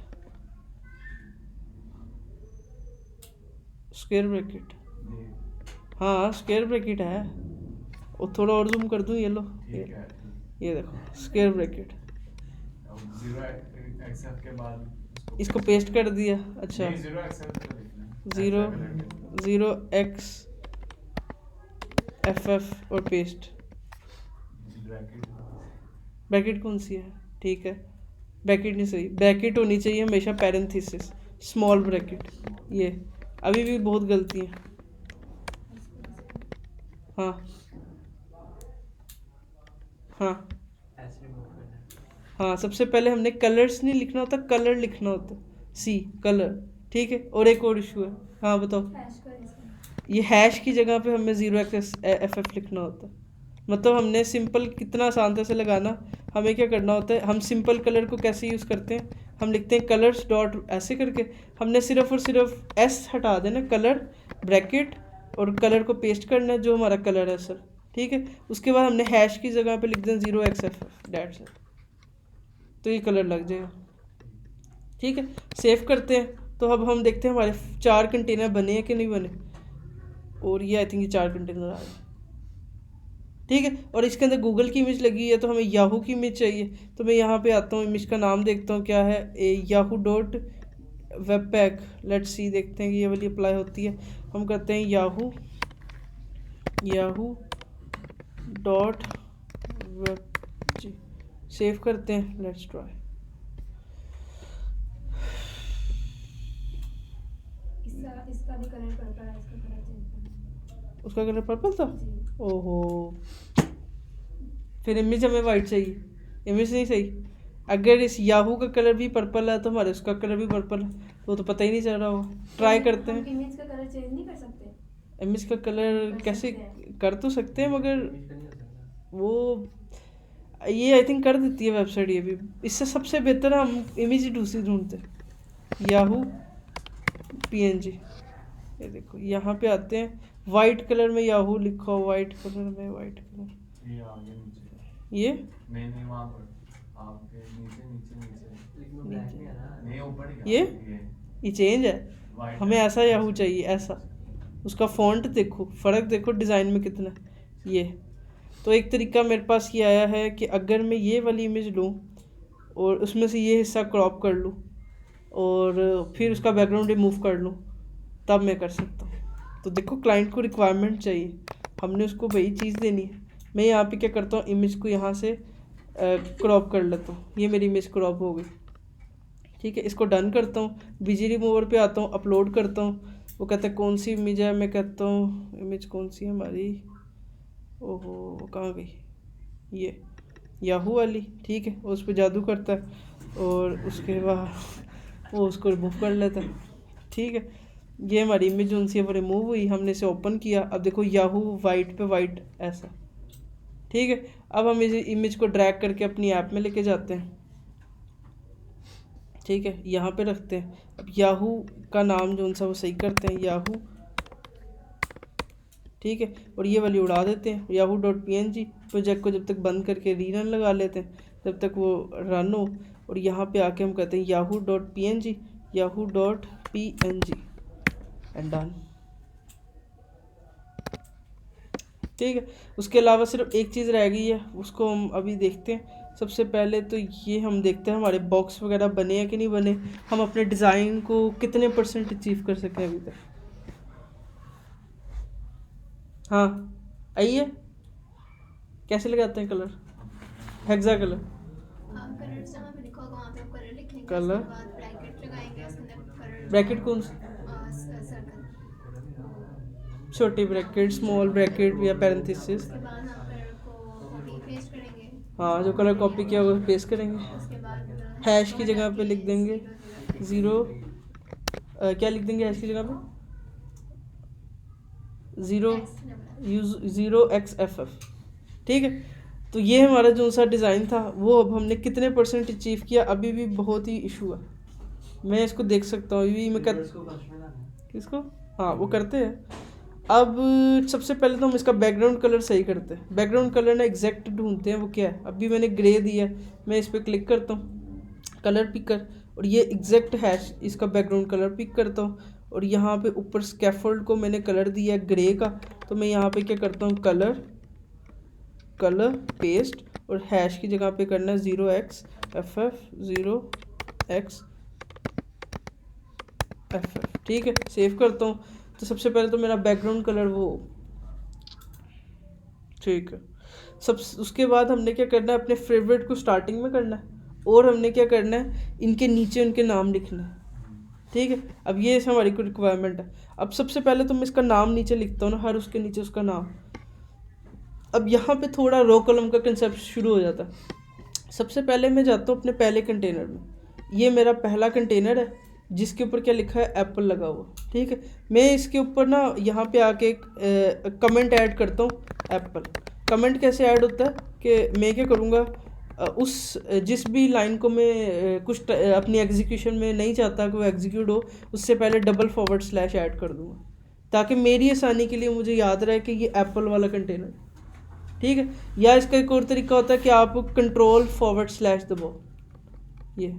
square bracket, हाँ स्क्वायर ब्रैकेट है। और थोड़ा और जूम कर दूँ, ये लो ठीक है। ये देखो स्क्वायर ब्रैकेट। अब 0xf के बाद इसको पेस्ट कर दिया। अच्छा नहीं 0xf का लिखना है। 0xff और पेस्ट। ब्रैकेट ब्रैकेट कौन सी है, ठीक है ब्रैकेट नहीं सही, ब्रैकेट होनी चाहिए हमेशा पैरेंथेसिस, स्मॉल ब्रैकेट। ये अभी भी बहुत गलती है। हाँ हाँ हाँ सबसे पहले हमने कलर्स नहीं लिखना होता, कलर लिखना होता, सी कलर, ठीक है। और एक और इशू है, हाँ बताओ। हैश कर इसमें। ये हैश की जगह पे हमें 0xff लिखना होता है, मतलब हमने सिंपल, कितना आसान था इसे लगाना। हमें क्या करना होता है, हम सिंपल कलर को कैसे यूज़ करते हैं, हम लिखते हैं कलर्स डॉट ऐसे करके, हमने सिर्फ और सिर्फ एस हटा देना, कलर ब्रैकेट और कलर को पेस्ट करना है जो हमारा कलर है सर, ठीक है। उसके बाद हमने हैश की जगह पे लिख देना 0xff डैट सर, तो ये कलर लग जाएगा, ठीक है। सेव करते हैं, तो अब हम देखते हैं हमारे 4 कंटेनर बने हैं कि नहीं बने, और ये आई थिंक ये 4 कंटेनर आ गए। ठीक है। और इसके अंदर गूगल की इमेज लगी है तो हमें याहू की इमेज चाहिए, तो मैं यहाँ पे आता हूँ, इमेज का नाम देखता हूँ क्या है, Yahoo dot web pack. Let's see, देखते हैं कि ये वाली अप्लाई होती है। हम करते हैं याहू डॉट वेब जी, सेव करते हैं, लेट्स ट्राई। इसका भी कलर पर्पल है, इसका कलर चेंज करना उसका कलर पर्पल था, जी। ओहो, फिर इमेज हमें वाइट चाहिए, इमेज नहीं सही। अगर इस याहू का कलर भी पर्पल है तो हमारे उसका कलर भी पर्पल है, तो पता ही नहीं चल रहा होगा। ट्राई करते हम हैं। इमेज का कलर चेंज नहीं कर सकते? इमेज का कलर कर कैसे, सकते हैं। कर तो सकते हैं मगर वो, ये आई थिंक कर देती है वेबसाइट ये भी। इससे सबसे बेहतर हम इमेज ही दूसरी ढूंढते हैं, याहू PNG। ये देखो यहाँ पे आते हैं, वाइट कलर में याहू लिखा हो, वाइट कलर में, वाइट कलर, ये आगे नीचे, ये नहीं वहाँ पर आपके नीचे नीचे नीचे, लेकिन वो ब्लैक नहीं है ना। नहीं ऊपर ही ये ये ये चेंज है, white हमें है। ऐसा याहू चाहिए, ऐसा। उसका फॉन्ट देखो, फ़र्क देखो डिज़ाइन में कितना है। ये तो एक तरीका मेरे पास ये आया है कि अगर मैं ये वाली इमेज लूँ और उसमें से ये हिस्सा क्रॉप कर लूँ और फिर उसका बैकग्राउंड रिमूव कर लूँ, तब मैं कर सकता हूँ। तो देखो क्लाइंट को रिक्वायरमेंट चाहिए, हमने उसको वही चीज़ देनी है। मैं यहाँ पे क्या करता हूँ, इमेज को यहाँ से क्रॉप कर लेता हूँ, ये मेरी इमेज क्रॉप हो गई, ठीक है। इसको डन करता हूँ, बीजी रिमूवर पे आता हूँ, अपलोड करता हूँ। वो कहता है कौन सी इमेज है, मैं कहता हूँ इमेज कौन सी है हमारी, ओहो वो कहाँ गई, ये याहू वाली, ठीक है। उस पर जादू करता है और उसके बाद वो उसको रिमूव कर लेता है, ठीक है। ये हमारी इमेज जो सी है वो रिमूव हुई, हमने इसे ओपन किया, अब देखो याहू वाइट पे वाइट ऐसा, ठीक है। अब हम इस इमेज को ड्रैग करके अपनी ऐप में लेके जाते हैं, ठीक है, यहाँ पे रखते हैं। अब याहू का नाम जो सा वो सही करते हैं, याहू, ठीक है। और ये वाली उड़ा देते हैं, याहू डॉट PNG। प्रोजेक्ट को जब तक बंद करके रीरन लगा लेते हैं जब तक वो रन हो, और यहाँ पे आके हम कहते हैं Yahoo dot PNG, Yahoo dot PNG and done, ठीक है। उसके अलावा सिर्फ एक चीज़ रह गई है, उसको हम अभी देखते हैं। सबसे पहले तो ये हम देखते हैं हमारे बॉक्स वगैरह बने हैं कि नहीं बने, हम अपने डिज़ाइन को कितने % अचीव कर सकें अभी तक। हाँ आइए, कैसे लगाते हैं कलर, हेक्सा कलर, आप कलर जहाँ पे लिखा होगा वहाँ पे आप कलर लिख लेंगे, कलर, उसके बाद ब्रैकेट लगाएंगे, उसके अंदर कलर ब्रैकेट कौन सी, सर्कल, छोटी ब्रैकेट, स्मॉल ब्रैकेट या पैरेंथेसिस। उसके बाद हम कलर को कॉपी पेस्ट करेंगे, हाँ, जो कलर कॉपी किया वो पेस्ट करेंगे, उसके बाद हैश की जगह पे लिख देंगे 0, क्या लिख देंगे हैश की जगह पे, 0xFF, ठीक है। तो ये हमारा जो सा डिज़ाइन था वो अब हमने कितने % अचीव किया, अभी भी बहुत ही इशू है। मैं इसको देख सकता हूँ, अभी मैं किसको, हाँ वो करते हैं। अब सबसे पहले तो हम इसका बैकग्राउंड कलर सही करते हैं। बैकग्राउंड कलर ना एग्जैक्ट ढूंढते हैं वो क्या है। अभी मैंने ग्रे दिया, मैं इस पर क्लिक करता हूँ, कलर पिकर, और ये एग्जैक्ट हैश इसका बैकग्राउंड कलर पिक करता हूँ। और यहाँ पे ऊपर स्कैफोल्ड को मैंने कलर दिया ग्रे का, तो मैं यहाँ पे क्या करता हूँ, कलर पेस्ट, और हैश की जगह पे करना है 0xFF, 0xFF, ठीक है। सेव करता हूँ। तो सबसे पहले तो मेरा बैकग्राउंड कलर वो, ठीक है। उसके बाद हमने क्या करना है, अपने फेवरेट को स्टार्टिंग में करना है, और हमने क्या करना है, इनके नीचे उनके नाम लिखना है, ठीक है। अब ये हमारी को रिक्वायरमेंट है। अब सबसे पहले तो मैं इसका नाम नीचे लिखता हूँ ना, हर उसके नीचे उसका नाम। अब यहाँ पे थोड़ा रो कॉलम का कंसेप्ट शुरू हो जाता है। सबसे पहले मैं जाता हूँ अपने पहले कंटेनर में, ये मेरा पहला कंटेनर है जिसके ऊपर क्या लिखा है, एप्पल लगा हुआ, ठीक है। मैं इसके ऊपर ना यहाँ पे आके एक कमेंट ऐड करता हूँ, एप्पल। कमेंट कैसे ऐड होता है कि मैं क्या करूँगा, उस जिस भी लाइन को मैं कुछ अपनी एग्जीक्यूशन में नहीं चाहता कि वो एग्जीक्यूट हो, उससे पहले // ऐड कर दूँगा, ताकि मेरी आसानी के लिए मुझे याद रहे कि ये एप्पल वाला कंटेनर, ठीक है। या इसका एक और तरीका होता है कि आप Ctrl// दबाओ, ये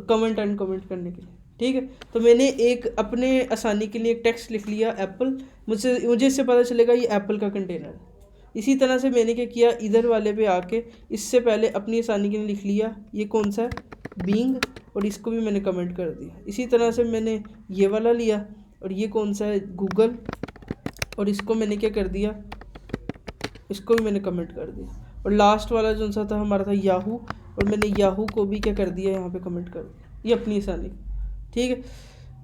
कमेंट एंड कमेंट करने के लिए, ठीक है। तो मैंने एक अपने आसानी के लिए एक टेक्स्ट लिख लिया, एप्पल। मुझे इससे पता चलेगा ये एप्पल का कंटेनर है। इसी तरह से मैंने क्या किया, इधर वाले पे आके इससे पहले अपनी आसानी के लिए लिख लिया ये कौन सा है, बीइंग, और इसको भी मैंने कमेंट कर दिया। इसी तरह से मैंने ये वाला लिया और ये कौन सा है, गूगल, और इसको मैंने क्या कर दिया, इसको भी मैंने कमेंट कर दिया। और लास्ट वाला जो सा था हमारा था याहू, और मैंने याहू को भी क्या कर दिया, यहाँ पे कमेंट कर दिया, ये अपनी आसानी। ठीक है,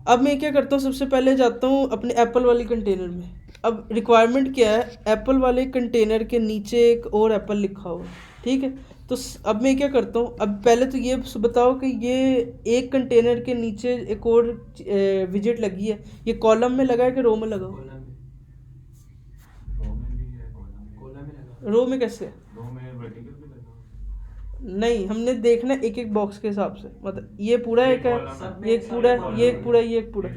अब मैं क्या करता हूँ, सबसे पहले जाता हूँ अपने एप्पल वाली कंटेनर में। अब रिक्वायरमेंट क्या है, एप्पल वाले कंटेनर के नीचे एक और एप्पल लिखा हुआ है। ठीक है, तो अब मैं क्या करता हूँ, अब पहले तो ये बताओ कि ये एक कंटेनर के नीचे एक और विजिट लगी है, ये कॉलम में लगा है कि रो में लगा हुआ? रो में भी है, कॉलम में लगा। रो में कैसे है? रो में वर्टिकल भी लगा। नहीं, हमने देखना एक एक बॉक्स के हिसाब से, मतलब ये पूरा एक है, column ये एक पूरा है, ये एक पूरा, ये एक पूरा।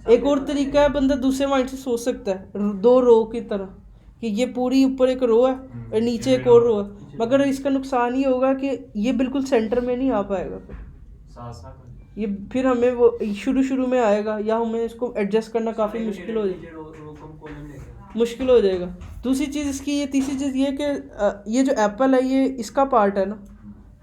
एक और तरीका है, बंदा दूसरे माइंड से सोच सकता है, दो रो की तरह, कि ये पूरी ऊपर एक रो है और नीचे एक और रो है, मगर इसका नुकसान ये होगा कि ये बिल्कुल सेंटर में नहीं आ पाएगा। फिर साथ साथ ये फिर हमें वो शुरू में आएगा, या हमें इसको एडजस्ट करना काफ़ी मुश्किल हो जाएगा, मुश्किल हो जाएगा। दूसरी चीज़ इसकी ये, तीसरी चीज़ ये कि ये जो एप्पल है ये इसका पार्ट है ना,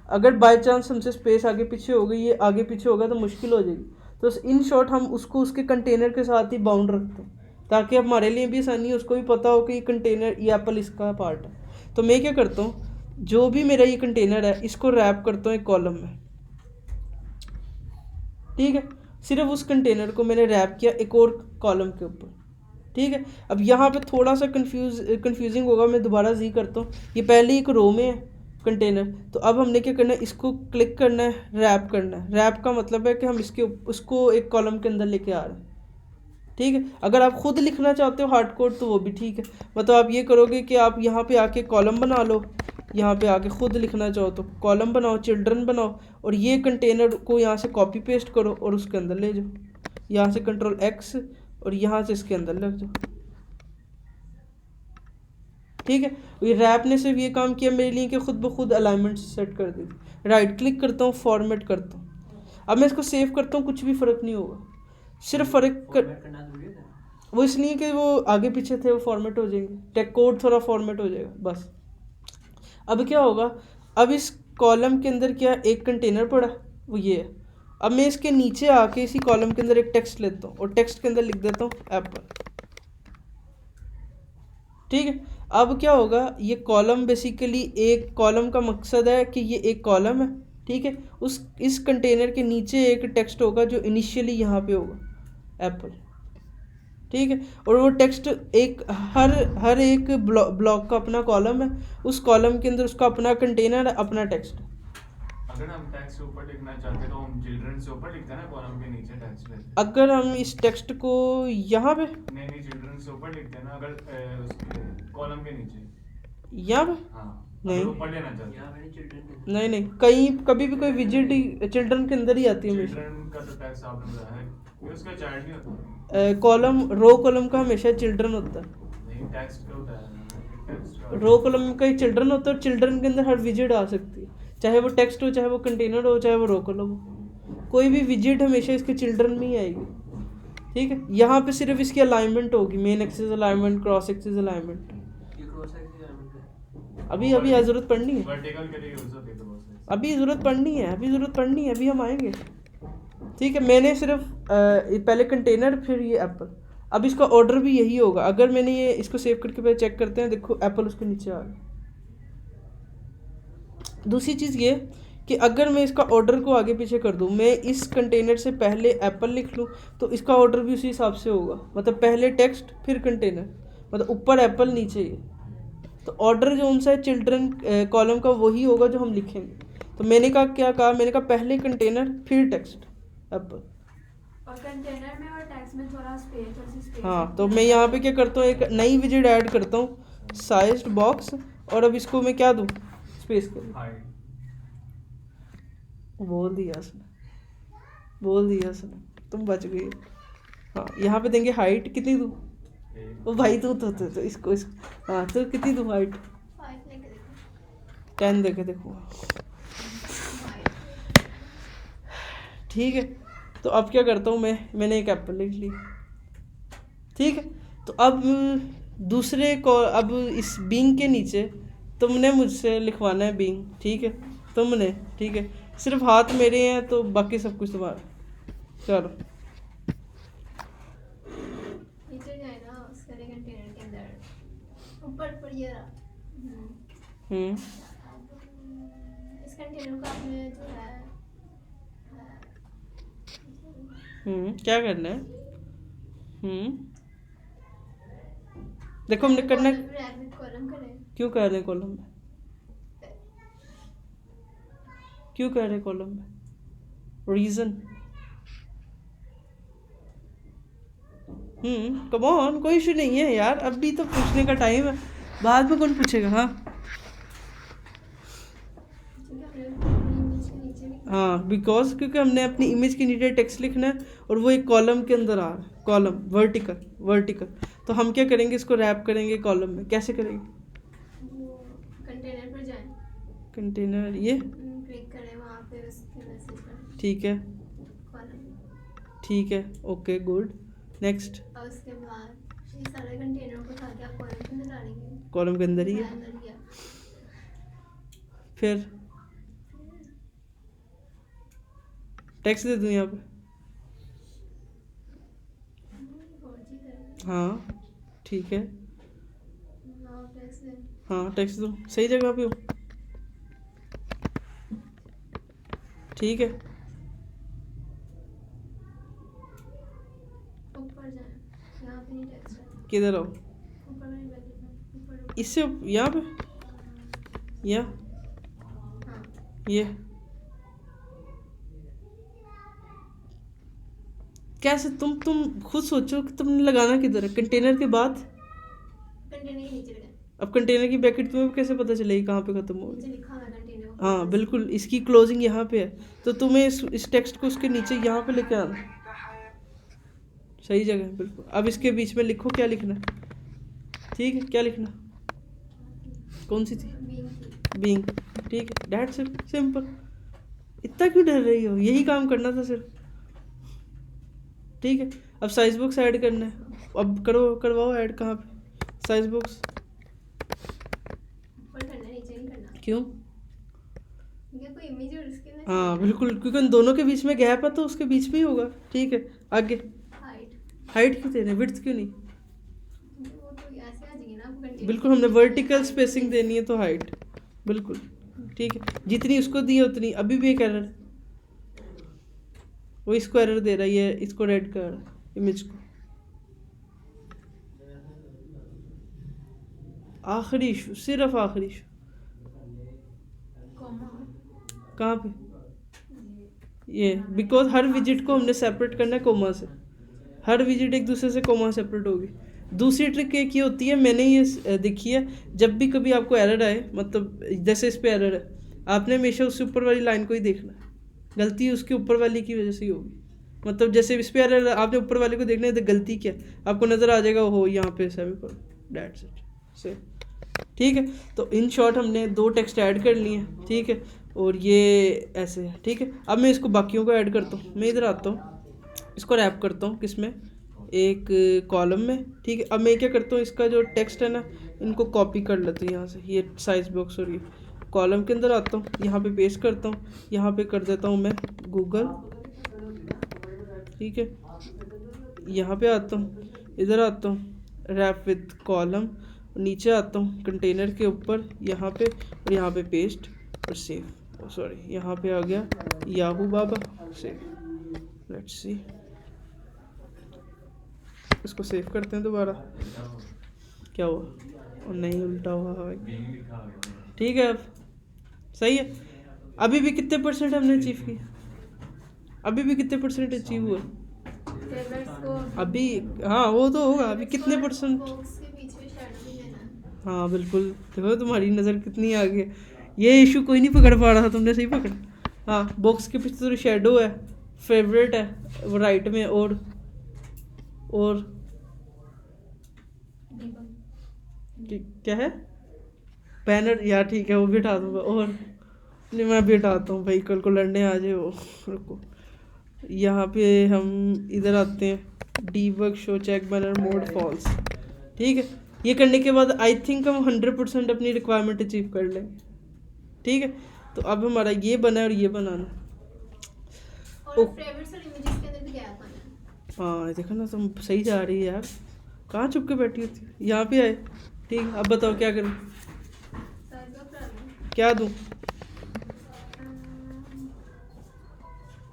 अगर बाय चांस हमसे स्पेस आगे पीछे हो गई, ये आगे पीछे होगा तो मुश्किल हो जाएगी। तो इन शॉर्ट हम उसको उसके कंटेनर के साथ ही बाउंड रखते हैं, ताकि हमारे लिए भी आसानी है, उसको भी पता हो कि ये कंटेनर, ये एप्पल इसका पार्ट है। तो मैं क्या करता हूँ, जो भी मेरा ये कंटेनर है इसको रैप करता हूँ एक कॉलम में। ठीक है, सिर्फ उस कंटेनर को मैंने रैप किया एक और कॉलम के ऊपर। ठीक है, अब यहाँ पे थोड़ा सा कंफ्यूजिंग होगा, मैं दोबारा जी करता हूँ। ये पहले एक रो में है कंटेनर, तो अब हमने क्या करना है, इसको क्लिक करना है, रैप करना है। रैप का मतलब है कि हम उसको एक कॉलम के अंदर लेके आ रहे हैं। ठीक है, अगर आप खुद लिखना चाहते हो हार्ड कोड तो वो भी ठीक है, मतलब आप ये करोगे कि आप यहाँ पे आके कॉलम बना लो, यहाँ पे आके खुद लिखना चाहो तो कॉलम बनाओ, चिल्ड्रन बनाओ, और ये कंटेनर को यहाँ से कॉपी पेस्ट करो और उसके अंदर ले जाओ, यहाँ से कंट्रोल एक्स और यहाँ से इसके अंदर लग जाओ। ठीक है, ये रैप ने सिर्फ ये काम किया मेरे लिए कि खुद ब खुद अलाइनमेंट सेट कर दी। राइट क्लिक करता हूँ, फॉर्मेट करता हूँ। अब मैं इसको सेव करता हूँ, कुछ भी फ़र्क नहीं होगा, सिर्फ वो इसलिए कि वो आगे पीछे थे वो फॉर्मेट हो जाएंगे, टेक कोड थोड़ा फॉर्मेट हो जाएगा बस। अब क्या होगा, अब इस कॉलम के अंदर क्या एक कंटेनर पड़ा, वो ये है। अब मैं इसके नीचे आके इसी कॉलम के अंदर एक टेक्स्ट लेता हूँ और टेक्स्ट के अंदर लिख देता हूँ एप्पल। ठीक है, अब क्या होगा, ये कॉलम बेसिकली, एक कॉलम का मकसद है कि ये एक कॉलम है। ठीक है, इस कंटेनर के नीचे एक टेक्स्ट होगा जो इनिशियली यहाँ पे होगा एप्पल। ठीक है, और वो टेक्स्ट एक हर एक ब्लॉक का अपना कॉलम है, उस कॉलम के अंदर उसका अपना कंटेनर है, अपना टेक्स्ट है। अगर हम टेक्स्ट ऊपर लिखना चाहते हैं तो हम चिल्ड्रन से ऊपर लिखते हैं ना, कॉलम के नीचे टेक्स्ट लेते हैं। अगर हम इस टेक्स्ट को यहाँ पे नहीं चिल्ड्रन से ऊपर लिखते हैं ना, अगर उसके कॉलम के नीचे यहाँ पे हाँ नहीं, ऊपर लेना चाहते हैं। नहीं, कभी भी कोई विजिट चिल्ड्रन के अंदर ही आती है हमेशा। चिल्ड्रन का तो टेक्स्ट आपने बताया है कि उसका चाइल्ड नहीं होता। कॉलम, रो कॉलम का हमेशा चिल्ड्रन होता है, नहीं टेक्स्ट का होता है, टेक्स्ट का रो कॉलम का ही चिल्ड्रन होता है, और चिल्ड्रन के अंदर हर विजिट आ सकती है, चाहे वो टेक्स्ट हो, चाहे वो कंटेनर हो, चाहे वो रो कॉलम हो, कोई भी विजिट हमेशा इसके चिल्ड्रन में ही आएगी। ठीक है, यहाँ पे सिर्फ इसकी अलाइनमेंट होगी, main axis alignment, cross axis alignment. अभी ज़रूरत पड़नी है, वर्टिकल के लिए यूज होती है प्रोसेस। अभी ज़रूरत पड़नी है, अभी हम आएंगे। ठीक है, मैंने सिर्फ पहले कंटेनर फिर ये एप्पल, अब इसका ऑर्डर भी यही होगा। अगर मैंने ये इसको सेव करके पहले चेक करते हैं, देखो एप्पल उसके नीचे आ गया। दूसरी चीज़ ये कि अगर मैं इसका ऑर्डर को आगे पीछे कर दूं, मैं इस कंटेनर से पहले एप्पल लिख लूं तो इसका ऑर्डर भी उसी हिसाब से होगा, मतलब पहले टेक्स्ट फिर कंटेनर, मतलब ऊपर एप्पल नीचे ये। तो ऑर्डर जो उनसा है चिल्ड्रन कॉलम का वही होगा जो हम लिखेंगे। तो मैंने कहा पहले कंटेनर फिर टेक्स्ट एप्पल, और कंटेनर में और टेक्स्ट में थोड़ा स्पेस। हाँ, तो मैं यहाँ पे क्या करता हूँ, एक नई विजिट ऐड करता हूँ, साइज्ड बॉक्स, और अब इसको मैं क्या दूँ, स्पेस कर। हाइट बोल दिया उसने, तुम बच गए। हाँ, यहाँ पे देंगे हाइट कितनी दूँ, ओ भाई तू तो इसको हाँ, तो कितनी दूँ हाइट, 5 लेके देखो, 10 देके देखो। ठीक है, तो अब क्या करता हूँ मैंने एक एप्पल लिख ली। ठीक है, तो अब दूसरे को अब इस बीइंग के नीचे तुमने मुझसे लिखवाना है बीइंग, ठीक है, तुमने, ठीक है, सिर्फ हाथ मेरे हैं तो बाकी सब कुछ तुम्हारा। चलो नीचे जाए ना उस सारे कंटेनर के अंदर ऊपर ये रहा। इस कंटेनर को आपने जो है क्या करना है? देखो हमने करना कॉलम करें। क्यों कर रहे कॉलम में? क्यों कर रहे कॉलम में? रीजन? कम ऑन, कोई इशू नहीं है यार, अभी तो पूछने का टाइम है, बाद में कौन पूछेगा। हाँ बिकॉज क्योंकि हमने अपनी इमेज के नीचे टेक्स्ट लिखना है और वो एक कॉलम के अंदर आ रहा है, कॉलम वर्टिकल। तो हम क्या करेंगे, इसको रैप करेंगे कॉलम में। कैसे करेंगे? कंटेनर पर जाएं, कंटेनर ये क्लिक करें, वहाँ पे उसके मैसेज करें, ठीक है, कॉलम, ठीक है, ओके गुड, नेक्स्ट। और उसके बाद ये सारे कंटेनर को उठा के आप कॉलम के अंदर डालेंगे, कॉलम के अंदर ही है। अंदर ही है। फिर टेक्स्ट दे दूँ यहाँ पे? हाँ ठीक है, हाँ टेक्स्ट दो, सही जगह पे हो, ठीक है। ऊपर जाएं, यहाँ पे नहीं टेक्स्ट है, किधर आओ? ऊपर नहीं बैठे, ऊपर इससे यहाँ पे, यहाँ हाँ, ये कैसे? तुम खुद सोचो कि तुमने लगाना किधर है, कंटेनर के बाद? कंटेनर के नीचे लगाएं। अब कंटेनर की ब्रैकेट तुम्हें कैसे पता चलेगी कहाँ पे खत्म हो नीचे गई? लिखा हुआ है कंटेनर। हाँ बिल्कुल, इसकी क्लोजिंग यहाँ पे है, तो तुम्हें इस टेक्स्ट को उसके नीचे यहाँ पे लेके आना, सही जगह है बिल्कुल। अब इसके बीच में लिखो क्या लिखना है, ठीक है, क्या लिखना? कौन सी थी? बीइंग, ठीक है, दैट्स इट, सिंपल। इतना क्यों डर रही हो, यही काम करना था सिर्फ, ठीक है। अब साइज बॉक्स ऐड करना है, अब करवाओ ऐड। कहाँ पे साइज बॉक्स? ऊपर करना है, नीचे नहीं करना। क्यों? ये कोई इमेज है उसके अंदर। हाँ बिल्कुल, क्योंकि उन दोनों के बीच में गैप है तो उसके बीच में ही होगा, ठीक है। आगे हाइट क्यों देना है, विड्थ क्यों नहीं? वो तो ऐसे आ जाएगी ना आपको कंटेनर। बिल्कुल, हमने वर्टिकल स्पेसिंग देनी है तो हाइट, बिल्कुल ठीक है, जितनी उसको दी है उतनी। अभी भी एक एरर, वो इसको एरर दे रही है, इसको रेड कर इमेज को। आखिरी इशू, सिर्फ आखिरी इशू कहाँ पे? ये बिकॉज हर विजिट को हमने सेपरेट करना है कोमा से, हर विजिट एक दूसरे से कोमा सेपरेट होगी। दूसरी ट्रिक एक ये होती है, मैंने ये देखी है, जब भी कभी आपको एरर आए, मतलब जैसे इस पे एरर है, आपने हमेशा उससे ऊपर वाली लाइन को ही देखना है, गलती उसके ऊपर वाली की वजह से ही होगी। मतलब जैसे इस पे एरर, आपने ऊपर वाले को देखना है तो गलती क्या आपको नज़र आ जाएगा, हो यहाँ पे सेमीकोलन, दैट्स इट, से ठीक है। तो इन शॉर्ट हमने 2 टेक्स्ट ऐड कर लिए हैं, ठीक है, और ये ऐसे है, ठीक है। अब मैं इसको बाकियों को ऐड करता हूँ, मैं इधर आता हूँ, इसको रैप करता हूँ किसमें, एक कॉलम में, ठीक है। अब मैं क्या करता हूँ, इसका जो टेक्स्ट है ना, इनको कॉपी कर लेता हूँ यहाँ से, ये साइज बॉक्स और ये कॉलम के अंदर आता हूँ, यहाँ पे पेस्ट करता हूँ, यहाँ पे कर देता हूँ मैं गूगल, ठीक है। यहाँ पे आता हूँ, इधर आता हूँ, रैप विद कॉलम, नीचे आता हूँ कंटेनर के ऊपर, यहाँ पे और यहाँ पे पेस्ट और सेव, सॉरी यहाँ पे आ गया Yahoo Baba, save. Let's see, इसको सेव करते हैं दोबारा। क्या हुआ? और नहीं उल्टा हुआ भाई, ठीक है, अब सही है। अभी भी कितने परसेंट हमने अचीव किया? अभी भी कितने परसेंट अचीव हुआ अभी? हाँ वो तो होगा, अभी कितने परसेंट? हाँ बिल्कुल, देखो तुम्हारी नज़र कितनी आगे है, ये इशू कोई नहीं पकड़ पा रहा था, तुमने सही पकड़ा। हाँ, बॉक्स के पीछे तो शेडो है, फेवरेट है वो राइट में, और क्या है, बैनर यार, ठीक है वो भी हटा दूंगा, और नहीं मैं भी हटाता हूँ भाई, कल को लड़ने आ जाए वो। रुको, यहाँ पे हम इधर आते हैं, debug show check banner mode false, ठीक है। ये करने के बाद आई थिंक हम 100% अपनी रिक्वायरमेंट अचीव कर लें। ठीक है, तो अब हमारा ये बना है और ये बनाना है। और फेवरेट्स और इमेजेस के अंदर भी गैप आना है। हाँ देखो ना, तुम सही जा रही है यार, कहाँ छुप के बैठी होती है, यहाँ पे आए। ठीक है, अब बताओ क्या करूँ, साइज ऑफ प्रॉब्लम क्या दूँ?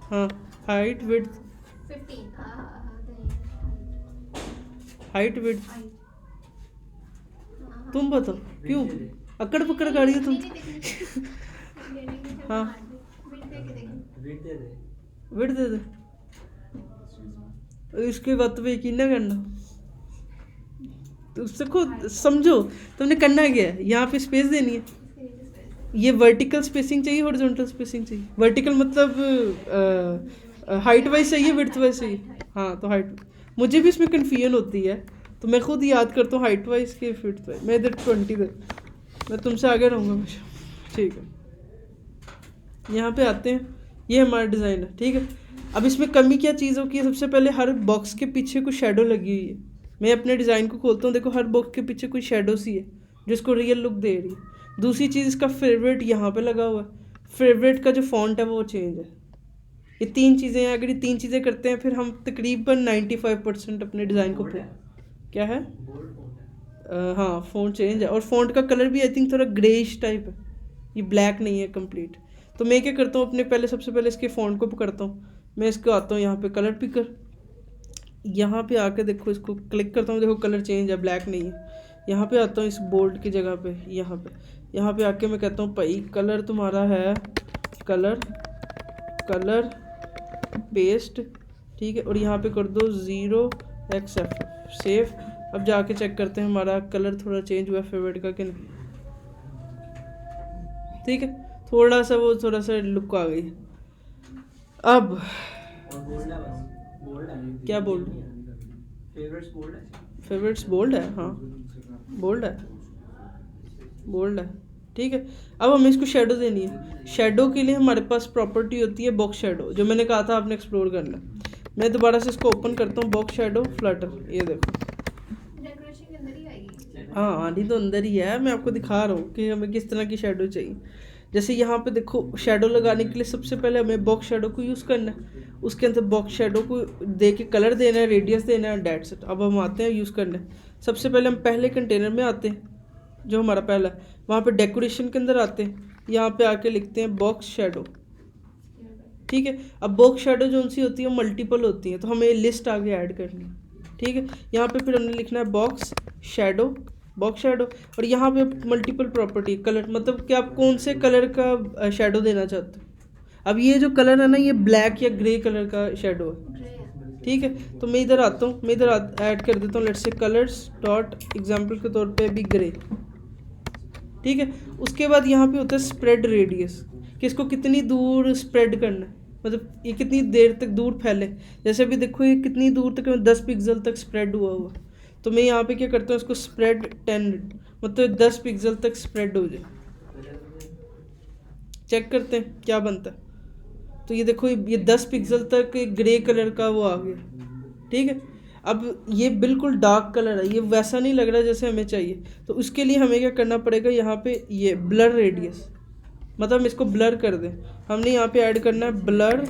हाँ, हाइट विड्थ, 15 हाइट विड्थ तुम बताओ, क्यों अकड़ पकड़ गाड़ी हो तुम? हाँ। विड्थ दे दे, इसके बाद तुम्हें यकीन ना करना, तो उससे खुद समझो तुमने करना क्या है। यहाँ पे स्पेस देनी है, ये वर्टिकल स्पेसिंग चाहिए, हॉरिजॉन्टल स्पेसिंग चाहिए। वर्टिकल मतलब हाइट वाइज चाहिए, विड्थ वाइज चाहिए। हाँ तो हाइट, मुझे भी इसमें कन्फ्यूजन होती है, तो मैं खुद याद करता हूँ हाइट वाइज के विड्थ वाइज। मैं इधर 20 दे, मैं तुमसे आगे रहूँगा हमेशा। ठीक है, यहाँ पे आते हैं, ये हमारा डिज़ाइन है। ठीक है, अब इसमें कमी क्या चीज़ होगी, सबसे पहले हर बॉक्स के पीछे कुछ शेडो लगी हुई है। मैं अपने डिज़ाइन को खोलता हूँ, देखो हर बॉक्स के पीछे कोई शेडो सी है जिसको रियल लुक दे रही है। दूसरी चीज़, इसका फेवरेट यहाँ पे लगा हुआ है, फेवरेट का जो फॉन्ट है वो चेंज है। ये 3 चीज़ें हैं, अगर ये 3 चीज़ें करते हैं फिर हम तकरीबन 95% अपने डिज़ाइन को क्या है। हाँ फ़ॉन्ट चेंज है, और फ़ॉन्ट का कलर भी आई थिंक थोड़ा ग्रेइश टाइप है, ये ब्लैक नहीं है कंप्लीट। तो मैं क्या करता हूँ, अपने पहले सबसे पहले इसके फ़ॉन्ट को पकड़ता हूँ, मैं इसको आता हूँ यहाँ पे कलर पिकर, यहाँ पे आके देखो इसको क्लिक करता हूँ, देखो कलर चेंज है, ब्लैक नहीं है। यहाँ पे आता हूँ इस बोल्ड की जगह पे, यहाँ पे आके मैं कहता हूँ भाई कलर तुम्हारा है कलर पेस्ट। ठीक है, और यहाँ पे कर दो 0xF सेव। अब जाके चेक करते हैं हमारा कलर थोड़ा चेंज हुआ है फेवरेट का कि नहीं। ठीक है, थोड़ा सा लुक आ गई। अब क्या बोल्ड, फेवरेट्स बोल्ड है, हाँ बोल्ड है। ठीक है, अब हमें इसको शेडो देनी है। शेडो के लिए हमारे पास प्रॉपर्टी होती है बॉक्स शेडो, जो मैंने कहा था आपने एक्सप्लोर करना। मैं दोबारा से इसको ओपन करता हूँ, बॉक्स शेडो फ्लटर, ये देखो डेकोरेशन के अंदर ही आएगी। हाँ आनी तो अंदर ही है, मैं आपको दिखा रहा हूँ कि हमें किस तरह की शेडो चाहिए। जैसे यहाँ पे देखो, शेडो लगाने के लिए सबसे पहले हमें बॉक्स शेडो को यूज़ करना है, उसके अंदर बॉक्स शेडो को दे के कलर देना है, रेडियस देना है, डेट्स। अब हम आते हैं यूज़ करने। सबसे पहले हम पहले कंटेनर में आते हैं, जो हमारा पहला है, वहाँ पे डेकोरेशन के अंदर आते हैं, यहाँ पे आके लिखते हैं बॉक्स शेडो। ठीक है, अब बॉक्स शेडो जो उनसी होती है वो मल्टीपल होती है, तो हमें लिस्ट आगे ऐड करनी है। ठीक है, यहाँ पे फिर हमने लिखना है बॉक्स शेडो, और यहाँ पे मल्टीपल प्रॉपर्टी कलर, मतलब कि आप कौन से कलर का शेडो देना चाहते हो। अब ये जो कलर है ना, ये ब्लैक या ग्रे कलर का शेडो है। ठीक है, तो मैं इधर आता हूँ, मैं इधर ऐड कर देता हूँ, let's say colours dot example के तौर पे भी ग्रे। ठीक है, उसके बाद यहाँ पे होता है स्प्रेड रेडियस, कि इसको कितनी दूर स्प्रेड करना है, मतलब ये कितनी देर तक दूर फैले। जैसे अभी देखो ये कितनी दूर तक, 10 पिक्सल तक स्प्रेड हुआ। तो मैं यहाँ पे क्या करता हूँ, इसको स्प्रेड 10, मतलब 10 पिक्सल तक स्प्रेड हो जाए। चेक करते हैं क्या बनता है। तो ये देखो, ये 10 पिक्सल तक ग्रे कलर का वो आ गया। ठीक है, अब ये बिल्कुल डार्क कलर है, ये वैसा नहीं लग रहा जैसे हमें चाहिए। तो उसके लिए हमें क्या करना पड़ेगा, यहाँ पे ये ब्लर रेडियस, मतलब हम इसको ब्लर कर दें। हमने यहाँ पे ऐड करना है ब्लर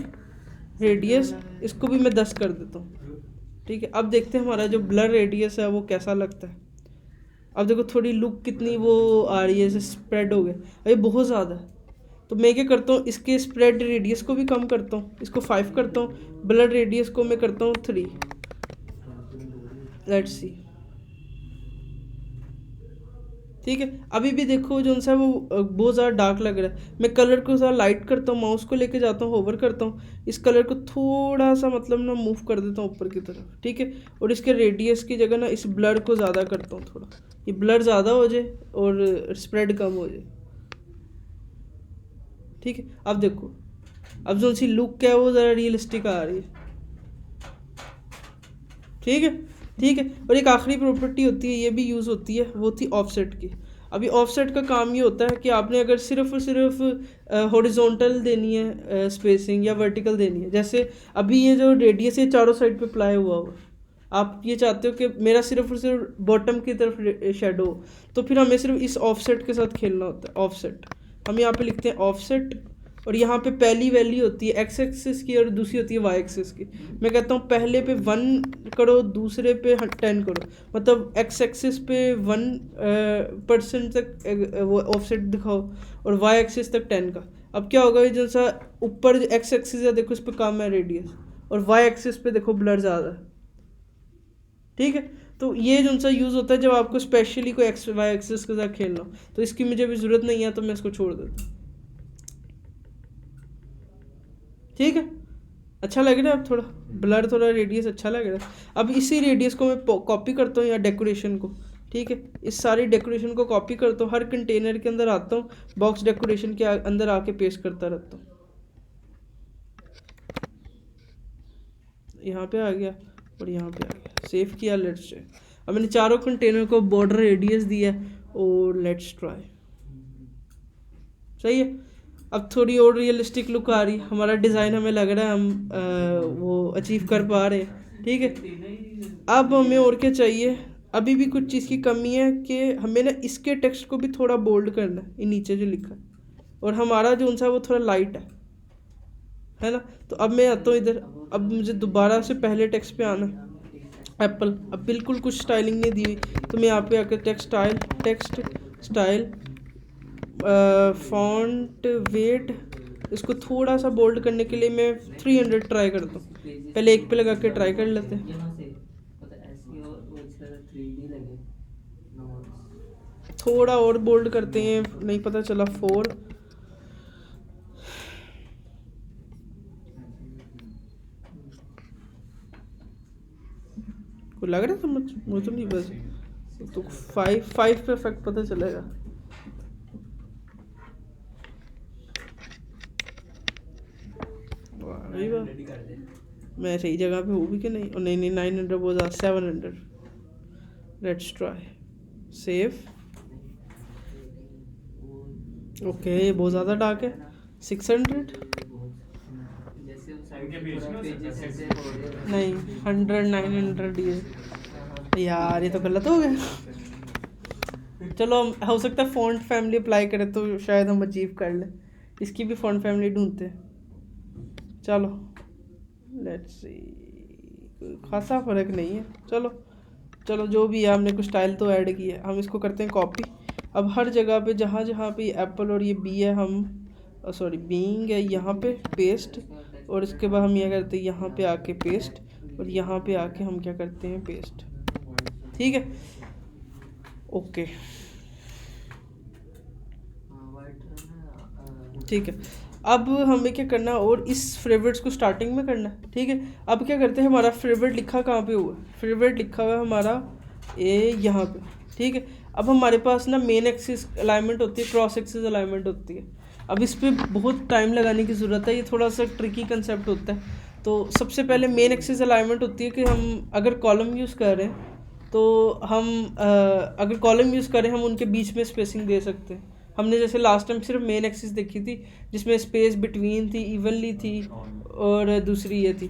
रेडियस, इसको भी मैं 10 कर देता हूँ। ठीक है, अब देखते हैं हमारा जो ब्लर रेडियस है वो कैसा लगता है। अब देखो थोड़ी लुक कितनी वो आ रही है, जैसे स्प्रेड हो गया, अरे बहुत ज़्यादा है। तो मैं क्या करता हूँ, इसके स्प्रेड रेडियस को भी कम करता हूँ, इसको 5 करता हूँ, ब्लर रेडियस को मैं करता हूँ 3। Let's see. ठीक है, अभी भी देखो जो सा वो बहुत ज़्यादा डार्क लग रहा है। मैं कलर को ज़रा लाइट करता हूँ, माउस को लेके जाता हूँ, होवर करता हूँ, इस कलर को थोड़ा सा मतलब ना मूव कर देता हूँ ऊपर की तरफ। ठीक है, और इसके रेडियस की जगह ना इस ब्लर को ज़्यादा करता हूँ, थोड़ा ये ब्लर ज़्यादा हो जाए और स्प्रेड कम हो जाए। ठीक है, अब देखो, अब जो सी लुक है वो ज़रा रियलिस्टिक आ रही है। ठीक है, और एक आखिरी प्रॉपर्टी होती है, ये भी यूज़ होती है, वो थी ऑफसेट की। अभी ऑफसेट का काम ये होता है कि आपने अगर सिर्फ और सिर्फ हॉरिजॉन्टल देनी है स्पेसिंग, या वर्टिकल देनी है। जैसे अभी ये जो रेडियस है चारों साइड पे अप्लाई हुआ आप ये चाहते हो कि मेरा सिर्फ और सिर्फ बॉटम की तरफ शेडो, तो फिर हमें सिर्फ इस ऑफसेट के साथ खेलना होता है। ऑफसेट हम यहाँ पे लिखते हैं ऑफसेट, और यहाँ पे पहली वैल्यू होती है एक्स एक्सिस की और दूसरी होती है वाई एक्सिस की। मैं कहता हूँ पहले पे 1 करो, दूसरे पे 10 करो, मतलब एक्स एक्सिस पे 1% तक वो ऑफसेट दिखाओ और वाई एक्सिस तक 10 का। अब क्या होगा, जैसा ऊपर एक्स एक्सिस है देखो इस पे कम है रेडियस, और वाई एक्सिस पे देखो ब्लर ज़्यादा है, ठीक है। तो ये जो सा यूज़ होता है जब आपको स्पेशली कोई एक्स वाई एक्सिस के साथ खेलना हो, तो इसकी मुझे भी ज़रूरत नहीं है तो मैं इसको छोड़ देता हूँ, ठीक है। अच्छा लग रहा है, अब थोड़ा ब्लर, थोड़ा रेडियस अच्छा लग रहा है। अब इसी रेडियस को मैं कॉपी करता हूँ या डेकोरेशन को, ठीक है, इस सारी डेकोरेशन को कॉपी करता हूँ, हर कंटेनर के अंदर आता हूँ, बॉक्स डेकोरेशन के अंदर आके पेस्ट करता रहता हूँ। यहाँ पे आ गया और यहाँ पे आ गया, सेव किया, लेट्स ट्राई। अब मैंने चारों कंटेनर को बॉर्डर रेडियस दिया और लेट्स ट्राई, सही है। अब थोड़ी और रियलिस्टिक लुक आ रही, हमारा डिज़ाइन हमें लग रहा है हम वो अचीव कर पा रहे हैं, ठीक है। अब हमें और क्या चाहिए, अभी भी कुछ चीज़ की कमी है कि हमें ना इसके टेक्स्ट को भी थोड़ा बोल्ड करना है, ये नीचे जो लिखा है, और हमारा जो उनसा वो थोड़ा लाइट है ना। तो अब मैं आता हूँ इधर, अब मुझे दोबारा से पहले टेक्स्ट पे आना, एप्पल। अब बिल्कुल कुछ स्टाइलिंग नहीं दी हुई, तो मैं यहाँ पे आकर टेक्स्ट स्टाइल फॉन्ट वेट, इसको थोड़ा सा बोल्ड करने के लिए मैं 300 ट्राई करता हूँ, पहले एक पे लगा के ट्राई कर लेते हैं। थोड़ा और बोल्ड करते हैं, नहीं पता चला 4, को लग रहा है समझ, मुझे तो नहीं, बस तो 5 पे इफेक्ट पता चलेगा। मैं सही जगह पे हूँ भी कि नहीं, और नहीं 900 बहुत ज़्यादा, 700, लेट्स ट्राई, सेव। ओके ये बहुत ज़्यादा डार्क है, 600 नहीं, 100 900 ये यार, ये तो गलत हो गया। चलो हो सकता है फ़ॉन्ट फैमिली अप्लाई करें तो शायद हम अचीव कर लें, इसकी भी फ़ॉन्ट फैमिली ढूंढते हैं। चलो लेट्स सी, कोई खासा फ़र्क नहीं है, चलो जो भी है, हमने कुछ स्टाइल तो ऐड किया है, हम इसको करते हैं कॉपी। अब हर जगह पे जहाँ पे एप्पल और ये बी है, हम सॉरी बीइंग है, यहाँ पे पेस्ट, और इसके बाद हम यह करते हैं यहाँ पे आके पेस्ट, और यहाँ पे आके हम क्या करते हैं पेस्ट, ठीक है, ओके ठीक है। अब हमें क्या करना है, और इस फेवरेट्स को स्टार्टिंग में करना है, ठीक है। अब क्या करते हैं, हमारा फेवरेट लिखा कहाँ पे हुआ है, फेवरेट लिखा हुआ है हमारा यहाँ पे, ठीक है। अब हमारे पास ना मेन एक्सिस अलाइनमेंट होती है, क्रॉस एक्सिस अलाइनमेंट होती है। अब इस पर बहुत टाइम लगाने की ज़रूरत है, ये थोड़ा सा ट्रिकी कंसेप्ट होता है। तो सबसे पहले मेन एक्सिस अलाइनमेंट होती है कि हम अगर कॉलम यूज़ कर रहे हैं तो हम अगर कॉलम यूज़ करें हम उनके बीच में स्पेसिंग दे सकते हैं। हमने जैसे लास्ट टाइम सिर्फ मेन एक्सिस देखी थी जिसमें स्पेस बिटवीन थी, इवनली थी, और दूसरी ये थी।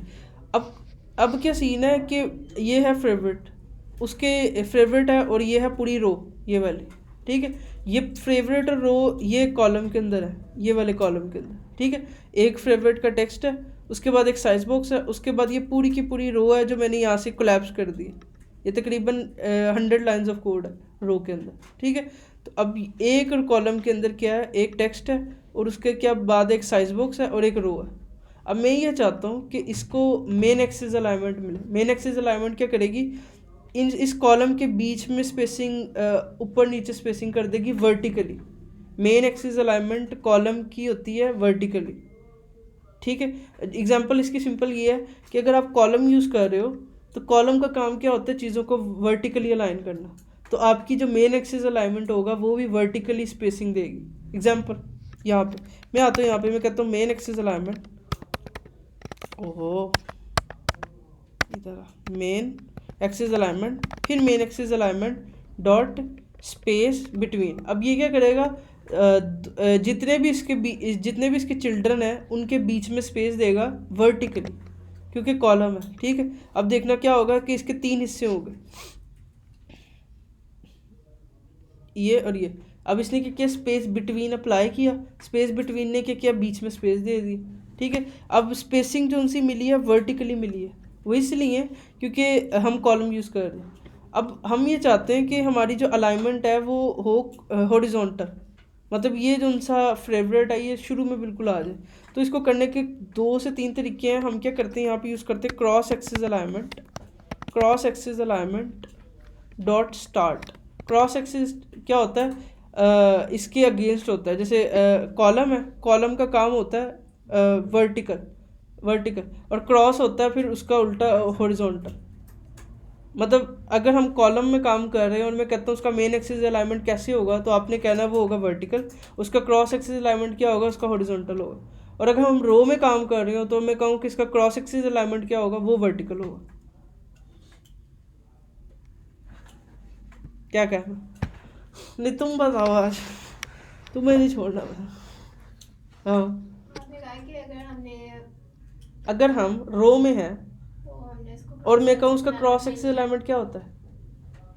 अब क्या सीन है कि ये है फेवरेट, उसके फेवरेट है, और ये है पूरी रो, ये वाली, ठीक है। ये फेवरेट और रो ये कॉलम के अंदर है, ये वाले कॉलम के अंदर, ठीक है। एक फेवरेट का टेक्स्ट है, उसके बाद एक साइज बॉक्स है, उसके बाद ये पूरी की पूरी रो है जो मैंने यहाँ से कोलैप्स कर दी। ये तकरीबन 100 लाइन्स ऑफ कोड है रो के अंदर, ठीक है। तो अब एक और कॉलम के अंदर क्या है, एक टेक्स्ट है, और उसके क्या बाद एक साइज बॉक्स है और एक रो है। अब मैं ये चाहता हूँ कि इसको मेन एक्सिस अलाइनमेंट मिले। मेन एक्सिस अलाइनमेंट क्या करेगी, इस कॉलम के बीच में स्पेसिंग ऊपर नीचे स्पेसिंग कर देगी vertically. Main axis alignment column की होती है वर्टिकली, ठीक है। एग्जांपल इसकी सिंपल ये है कि अगर आप कॉलम यूज़ कर रहे हो तो कॉलम का काम क्या होता है, चीज़ों को वर्टिकली अलाइन करना। तो आपकी जो मेन एक्सिस अलाइनमेंट होगा वो भी वर्टिकली स्पेसिंग देगी। एग्जांपल यहाँ पे मैं आता हूँ, यहाँ पे मैं कहता हूँ मेन एक्सिस अलाइनमेंट, ओहो इधर मेन एक्सिस अलाइनमेंट, फिर main axis alignment dot space between. अब ये क्या करेगा, जितने भी इसके चिल्ड्रन हैं उनके बीच में स्पेस देगा वर्टिकली, क्योंकि कॉलम है, ठीक है। अब देखना क्या होगा कि इसके 3 हिस्से हो गए, ये और ये। अब इसने क्या किया, स्पेस बिटवीन अप्लाई किया, स्पेस बिटवीन ने क्या किया, बीच में स्पेस दे दी, ठीक है। अब स्पेसिंग जो उनसी मिली है वर्टिकली मिली है, वो इसलिए क्योंकि हम कॉलम यूज़ कर रहे हैं। अब हम ये चाहते हैं कि हमारी जो अलाइनमेंट है वो हो हॉरिजॉन्टल, मतलब ये जो उनसा फेवरेट है ये शुरू में बिल्कुल आ जाए। तो इसको करने के 2 से 3 तरीके हैं। हम क्या करते हैं यहाँ पे यूज़ करते हैं cross axis alignment, cross axis alignment dot start. Cross axis क्या होता है, इसके अगेंस्ट होता है। जैसे कॉलम है, कॉलम का काम होता है वर्टिकल, और क्रॉस होता है फिर उसका उल्टा हॉरिजॉन्टल। मतलब अगर हम कॉलम में काम कर रहे हैं और मैं कहता हूँ उसका मेन एक्सिस अलाइनमेंट कैसे होगा, तो आपने कहना वो होगा वर्टिकल, उसका क्रॉस एक्सिस अलाइनमेंट क्या होगा, उसका हॉरिजॉन्टल होगा। और अगर हम रो में काम कर रहे हो तो मैं कहूँ कि इसका क्रॉस एक्सिस अलाइनमेंट क्या होगा, वो वर्टिकल होगा। क्या कहना, नहीं तुम बताओ आज, तुम्हें नहीं छोड़ना मैं। हाँ, आपने कहा कि अगर हम रो में हैं तो हमने इसको और मैं कहूँ उसका क्रॉस एक्सिस अलाइनमेंट क्या होता है,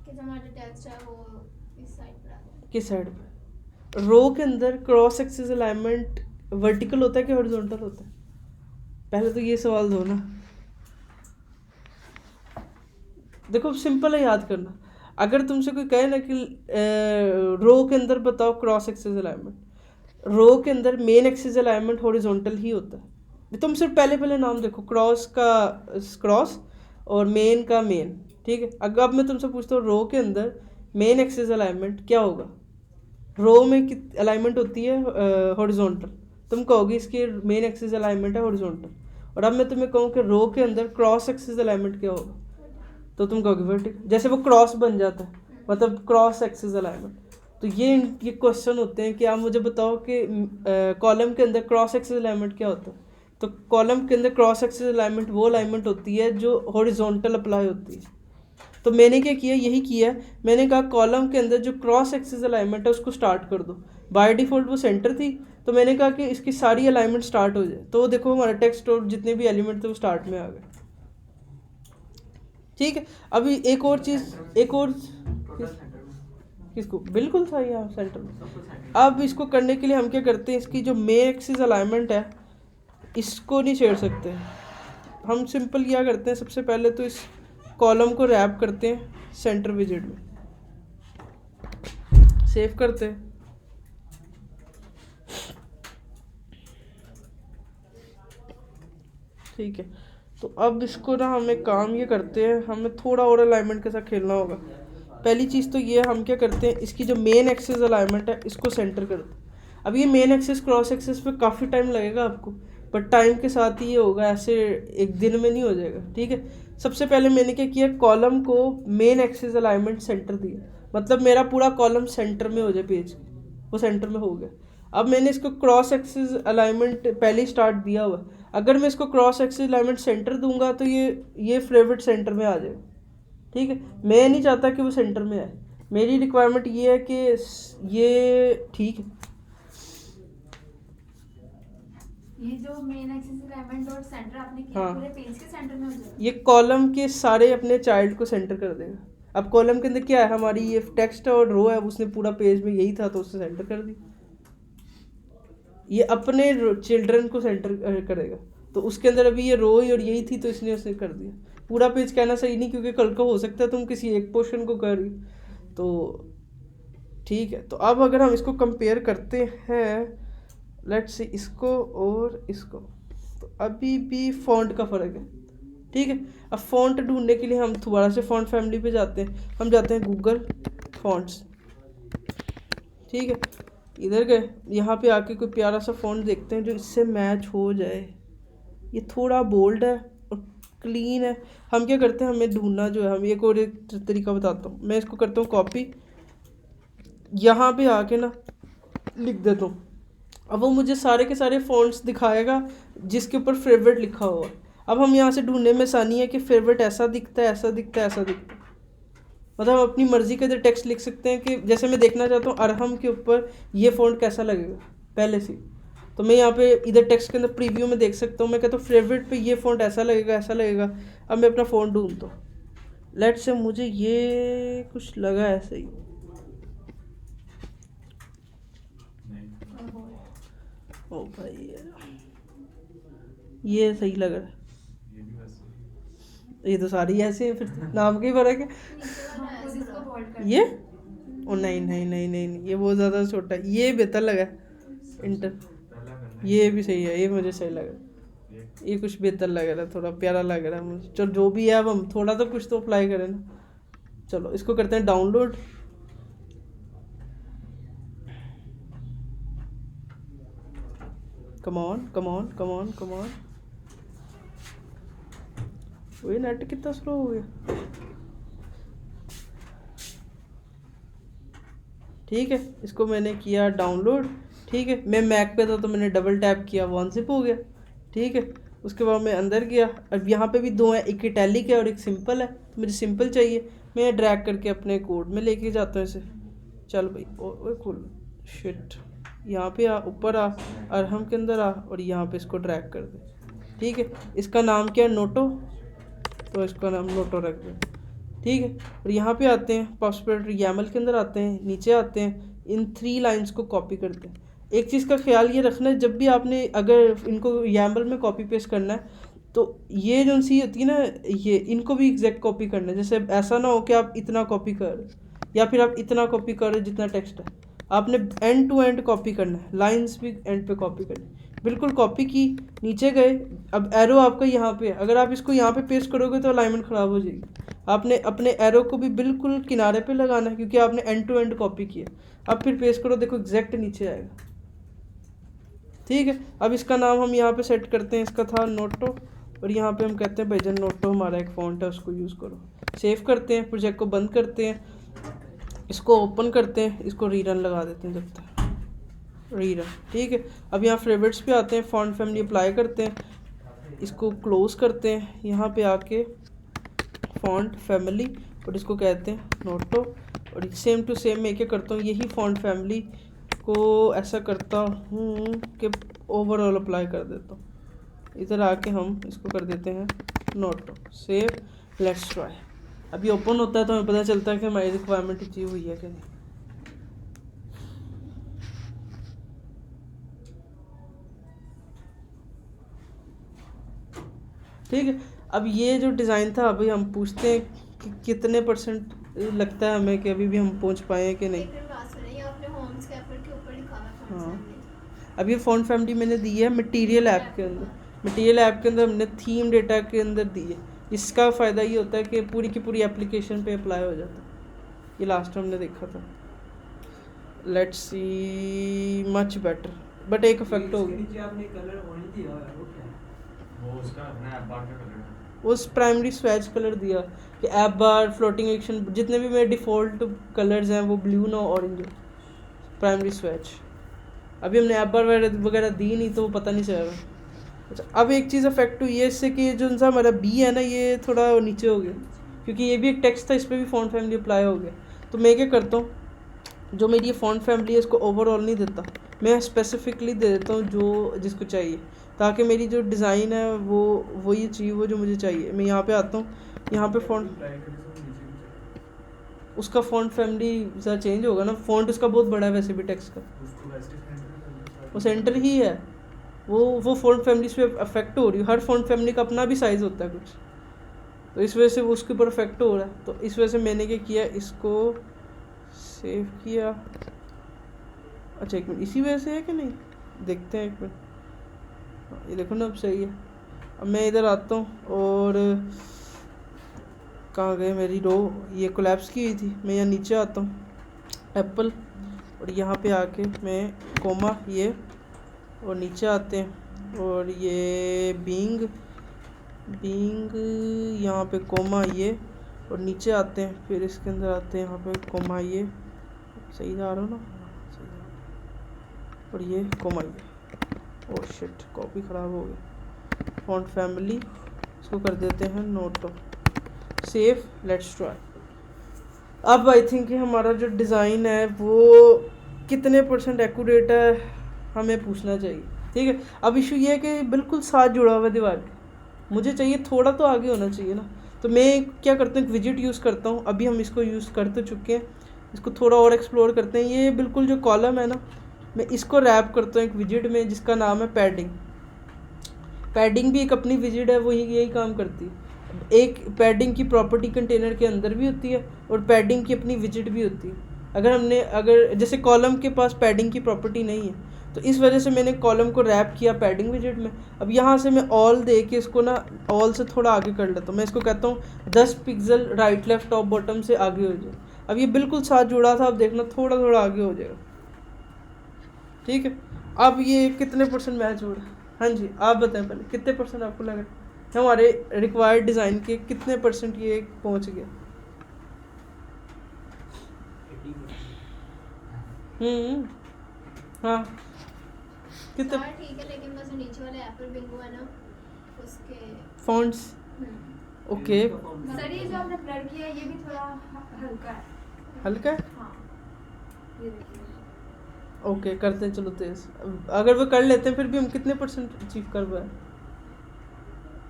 कि जो हमारा टेक्स्ट है वो इस साइड पर आ जाए। किस साइड पे। रो के अंदर क्रॉस एक्सिस अलाइनमेंट वर्टिकल होता है कि हॉरिजॉन्टल होता है, पहले तो ये सवाल दो ना। देखो सिंपल है याद करना। अगर तुमसे कोई कहे ना कि रो के अंदर बताओ क्रॉस एक्सिस अलाइनमेंट, रो के अंदर मेन एक्सिस अलाइनमेंट हॉरिजॉन्टल ही होता है। तुम सिर्फ पहले नाम देखो, क्रॉस का क्रॉस और मेन का मेन, ठीक है। अगर अब मैं तुमसे पूछता हूँ रो के अंदर मेन एक्सिस अलाइनमेंट क्या होगा, रो में अलाइनमेंट होती है हॉरिजॉन्टल, तुम कहोगे इसकी मेन एक्सिस अलाइनमेंट है हॉरिजॉन्टल। और अब मैं तुम्हें कहूँ कि रो के अंदर क्रॉस एक्सिस अलाइनमेंट क्या होगा, तो तुम कहोगे वर्टिकल। जैसे वो क्रॉस बन जाता है, मतलब क्रॉस एक्सिस अलाइनमेंट। तो ये क्वेश्चन होते हैं कि आप मुझे बताओ कि कॉलम के अंदर क्रॉस एक्सिस अलाइनमेंट क्या होता है। तो कॉलम के अंदर क्रॉस एक्सिस अलाइनमेंट वो अलाइनमेंट होती है जो हॉरिजॉन्टल अप्लाई होती है। तो मैंने क्या किया, यही किया, मैंने कहा कॉलम के अंदर जो क्रॉस एक्सिस अलाइनमेंट है उसको स्टार्ट कर दो। बाय डिफ़ॉल्ट वो सेंटर थी, तो मैंने कहा कि इसकी सारी अलाइनमेंट स्टार्ट हो जाए। तो देखो हमारा टेक्स्ट और जितने भी एलिमेंट थे वो स्टार्ट में आ गए, ठीक है। अभी एक और चीज़, एक और किसको बिल्कुल था यहाँ सेंटर में। अब इसको करने के लिए हम क्या करते हैं, इसकी जो मेन एक्सिस अलाइनमेंट है इसको नहीं छेड़ सकते। हम सिंपल क्या करते हैं, सबसे पहले तो इस कॉलम को रैप करते हैं सेंटर विजिट में, सेव करते हैं, ठीक है। तो अब इसको ना हम एक काम ये करते हैं, हमें थोड़ा और अलाइनमेंट के साथ खेलना होगा। पहली चीज़ तो ये हम क्या करते हैं, इसकी जो मेन एक्सिस अलाइनमेंट है इसको सेंटर करते हैं। अब ये मेन एक्सिस क्रॉस एक्सिस पे काफ़ी टाइम लगेगा आपको, बट टाइम के साथ ही ये होगा, ऐसे एक दिन में नहीं हो जाएगा, ठीक है। सबसे पहले मैंने क्या किया, कॉलम को मेन एक्सिस अलाइनमेंट सेंटर दिया, मतलब मेरा पूरा कॉलम सेंटर में हो जाए पेज, वो सेंटर में हो गया। अब मैंने इसको क्रॉस एक्सिस अलाइनमेंट पहले ही स्टार्ट दिया हुआ, अगर मैं इसको क्रॉस एक्सिस अलाइनमेंट सेंटर दूंगा तो ये फेवरेट सेंटर में आ जाएगा, ठीक है। मैं नहीं चाहता कि वो सेंटर में आए, मेरी रिक्वायरमेंट ये है कि ये, ठीक है। ये जो मेन एक्सिस अलाइनमेंट और सेंटर आपने किया, हाँ, पूरे पेज के सेंटर में हो जाएगा। ये कॉलम के सारे अपने चाइल्ड को सेंटर कर देगा। अब कॉलम के अंदर क्या है, हमारी ये टेक्स्ट और रो है, उसने पूरा पेज में यही था तो उससे सेंटर कर दी। ये अपने चिल्ड्रन को सेंटर करेगा, तो उसके अंदर अभी ये रो ही और यही थी तो इसने उसने कर दिया। पूरा पेज कहना सही नहीं, क्योंकि कल को हो सकता है तुम किसी एक पोर्शन को कर रही, तो ठीक है। तो अब अगर हम इसको कंपेयर करते हैं, लेट्स से इसको और इसको, तो अभी भी फ़ॉन्ट का फ़र्क है, ठीक है। अब फ़ॉन्ट ढूंढने के लिए हम दोबारा से फ़ॉन्ट फैमिली पे जाते हैं, हम जाते हैं गूगल फ़ॉन्ट्स, ठीक है। इधर गए, यहाँ पे आके कोई प्यारा सा फ़ॉन्ट देखते हैं जो इससे मैच हो जाए। ये थोड़ा बोल्ड है और क्लीन है। हम क्या करते हैं, हमें ढूंढना जो है, हम एक और एक तरीका बताता हूँ। मैं इसको करता हूँ कॉपी, यहाँ पे आके ना लिख देता हूँ। अब वो मुझे सारे के सारे फ़ॉन्ट्स दिखाएगा जिसके ऊपर फेवरेट लिखा हुआ। अब हम यहाँ से ढूंढने में आसानी है कि फेवरेट ऐसा दिखता है, ऐसा दिखता है, ऐसा दिखता है, मतलब अपनी मर्ज़ी का इधर टेक्स्ट लिख सकते हैं कि जैसे मैं देखना चाहता हूँ अरहम के ऊपर ये फ़ॉन्ट कैसा लगेगा पहले से। तो मैं यहाँ पे इधर टेक्स्ट के अंदर प्रीव्यू में देख सकता हूँ। मैं कहता हूँ फेवरेट पे ये फ़ॉन्ट ऐसा लगेगा, ऐसा लगेगा। अब मैं अपना फ़ॉन्ट ढूंढता हूँ, लेट्स से मुझे ये कुछ लगा ऐसे ही, ओ भाई ये सही लग रहा है। ये भी वैसे ये तो सारी ऐसे हैं, फिर नाम का ही फर्क है। नीचे वाला खुद ऐसा इसको लगा। बोल्ड कर ये ओ नहीं नहीं नहीं नहीं नहीं, ये बहुत ज़्यादा छोटा है, ये बेहतर लगा इंटर। पहला करना है। ये भी सही है, ये मुझे सही लगा, ये कुछ बेहतर लग रहा है, थोड़ा प्यारा लग रहा है मुझे। चलो जो भी है, अब हम थोड़ा तो कुछ तो अप्लाई करें ना। चलो इसको करते हैं download. Come on come on come on come on. वही नेट कितना स्लो हो गया। ठीक है, इसको मैंने किया डाउनलोड। ठीक है, मैं मैक पे था तो मैंने डबल टैप किया, वो अनजिप हो गया। ठीक है, उसके बाद मैं अंदर गया। अब यहाँ पे भी दो हैं, एक इटैलिक है और एक सिंपल है, तो मुझे सिंपल चाहिए। मैं ड्रैग करके अपने कोड में लेके जाता हूँ इसे। चल भाई, ओ खुल शिट, यहाँ पे आ, ऊपर आ, अरहम के अंदर आ और यहाँ पे इसको ड्रैग कर दे। ठीक है, इसका नाम क्या है, नोटो, तो इसका नाम नोटो रख दे। ठीक है, और यहाँ पे आते हैं पॉसिबिलिटी YAML के अंदर आते हैं, नीचे आते हैं, इन 3 लाइंस को कॉपी करते हैं। एक चीज़ का ख्याल ये रखना है, जब भी आपने अगर इनको YAML में कॉपी पेस्ट करना है तो ये जो सी होती है ना, ये इनको भी एग्जैक्ट कॉपी करना है। जैसे ऐसा ना हो कि आप इतना कॉपी कर या फिर आप इतना कॉपी करो जितना टेक्स्ट है, आपने एंड टू एंड कॉपी करना है, लाइंस भी एंड पे कॉपी करनी है। बिल्कुल कॉपी की, नीचे गए, अब एरो आपका यहाँ पे है, अगर आप इसको यहाँ पे पेस्ट करोगे तो अलाइनमेंट ख़राब हो जाएगी। आपने अपने एरो को भी बिल्कुल किनारे पे लगाना है, क्योंकि आपने एंड टू एंड कॉपी किया। अब फिर पेस्ट करो, देखो एग्जैक्ट नीचे आएगा। ठीक है, अब इसका नाम हम यहाँ पे सेट करते हैं, इसका था नोटो, और यहाँ पे हम कहते हैं भाईजान नोटो हमारा एक फ़ॉन्ट है, उसको यूज़ करो। सेव करते हैं, प्रोजेक्ट को बंद करते हैं, इसको ओपन करते हैं, इसको रीरन लगा देते हैं जब तक रीरन। ठीक है, अब यहाँ फेवरेट्स पे आते हैं, फॉन्ट फैमिली अप्लाई करते हैं, इसको क्लोज करते हैं, यहाँ पे आके फॉन्ट फैमिली और इसको कहते हैं नोटो। और सेम टू सेम मैं क्या करता हूँ, यही फॉन्ट फैमिली को ऐसा करता हूँ कि ओवरऑल अप्लाई कर देता हूँ। इधर आके हम इसको कर देते हैं नोटो, सेव, लेट्स ट्राई। अभी ओपन होता है तो हमें पता चलता है कि हमारी रिक्वायरमेंट अचीव हुई है कि नहीं। ठीक है, अब ये जो डिज़ाइन था, अभी हम पूछते हैं कि कितने % लगता है हमें कि अभी भी हम पहुंच पाए हैं कि नहीं। एक मिनट बात सुनिए, आपने होम स्कैपर के ऊपर लिखा हुआ है फॉन्ट हाँ। फैमिली। अब ये फॉन्ट फैमिली मैंने दी है मटेरियल ऐप के अंदर। मटेरियल ऐप के अंदर हमने थीम डेटा के अंदर दी है। इसका फ़ायदा ये होता है कि पूरी की पूरी एप्लीकेशन पे अप्लाई हो जाता है। ये लास्ट टाइम हमने देखा था। Let's see, much better, but एक इफेक्ट हो गया। नीचे आपने कलर ऑरेंज दिया हुआ है, वो क्या है? वो उसका अपना ऐप बार का कलर है। उस प्राइमरी स्वैच कलर दिया कि ऐप बार, फ्लोटिंग एक्शन, जितने भी मेरे डिफ़ॉल्ट कलर्स हैं वो ब्लू ना ऑरेंज हो, प्राइमरी स्वैच। अभी हमने ऐप बार वगैरह दी नहीं तो वो पता नहीं चल रहा। अच्छा, अब एक चीज़ अफेक्ट हुई है इससे कि जो सा हमारा बी है ना, ये थोड़ा नीचे हो गया, क्योंकि ये भी एक टेक्स्ट था, इस पर भी फॉन्ट फैमिली अप्लाई हो गया। तो मैं क्या करता हूँ, जो मेरी ये फॉन्ट फैमिली है इसको ओवरऑल नहीं देता, मैं स्पेसिफिकली दे देता हूँ जो जिसको चाहिए, ताकि मेरी जो डिज़ाइन है वो ये चाहिए, वो जो मुझे चाहिए। मैं यहाँ पे आता हूँ, यहाँ पे फॉन्ट, उसका फॉन्ट फैमिली ज़रा चेंज होगा ना, फॉन्ट उसका बहुत बड़ा है वैसे भी टेक्स्ट का, वो सेंटर ही है, वो फॉन्ट फैमिली पे अफेक्ट हो रही है। हर फॉन्ट फैमिली का अपना भी साइज़ होता है कुछ, तो इस वजह से वो उसके ऊपर अफेक्ट हो रहा है। तो इस वजह से मैंने क्या किया, इसको सेव किया। अच्छा एक मिनट, इसी वजह से है कि नहीं, देखते हैं एक मिनट। ये देखो ना, अब सही है। अब मैं इधर आता हूँ और कहाँ गए मेरी रो, ये कोलैप्स की हुई थी। मैं यहाँ नीचे आता हूँ, एप्पल, और यहाँ पे आके मैं कोमा ये, और नीचे आते हैं और ये बीइंग यहाँ पे कोमा ये, और नीचे आते हैं, फिर इसके अंदर आते हैं यहाँ पे कोमा ये, सही जा रहा हो ना, सही जा रहा, और ये कोमा ये। ओह शिट, कॉपी ख़राब हो गई। फॉन्ट फैमिली इसको कर देते हैं नोटो, सेव, लेट्स ट्राई। अब आई थिंक हमारा जो डिज़ाइन है वो कितने % एक्यूरेट है हमें पूछना चाहिए। ठीक है। अब इशू ये है कि बिल्कुल साथ जुड़ा हुआ है दीवार के, मुझे चाहिए थोड़ा तो आगे होना चाहिए ना। तो मैं क्या करता हूँ, एक विजिट यूज़ करता हूँ, अभी हम इसको यूज़ कर तो चुके हैं, इसको थोड़ा और एक्सप्लोर करते हैं। ये बिल्कुल जो कॉलम है ना, मैं इसको रैप करता हूँ एक विजिट में जिसका नाम है पैडिंग। पैडिंग भी एक अपनी विजिट है, वही यही काम करती है। एक पैडिंग की प्रॉपर्टी कंटेनर के अंदर भी होती है और पैडिंग की अपनी विजिट भी होती है। अगर जैसे कॉलम के पास पैडिंग की प्रॉपर्टी नहीं है, तो इस वजह से मैंने कॉलम को रैप किया पैडिंग विजिट में। अब यहाँ से मैं ऑल दे के इसको ना ऑल से थोड़ा आगे कर लेता हूँ। मैं इसको कहता हूँ 10 pixel right left top bottom से आगे हो जाए। अब ये बिल्कुल साथ जुड़ा था, अब देखना थोड़ा थोड़ा आगे हो जाएगा। ठीक है, अब ये कितने परसेंट मैच हो रहा है? हाँ जी, आप बताएं पहले कितने परसेंट आपको लग रहा है हमारे रिक्वायर्ड डिज़ाइन के, कितने परसेंट ये पहुँच गया? हाँ कितने हाँ ठीक है, लेकिन बस नीचे वाले एप्पल बिंगो है ना उसके फॉन्ट्स? ओके, सर ये जो आपने ब्लर किया है ये भी थोड़ा हल्का है। हल्का है, हाँ ये देखिए। ओके करते हैं, चलो तेज। अगर वो कर लेते हैं फिर भी हम कितने परसेंट अचीव कर पाए?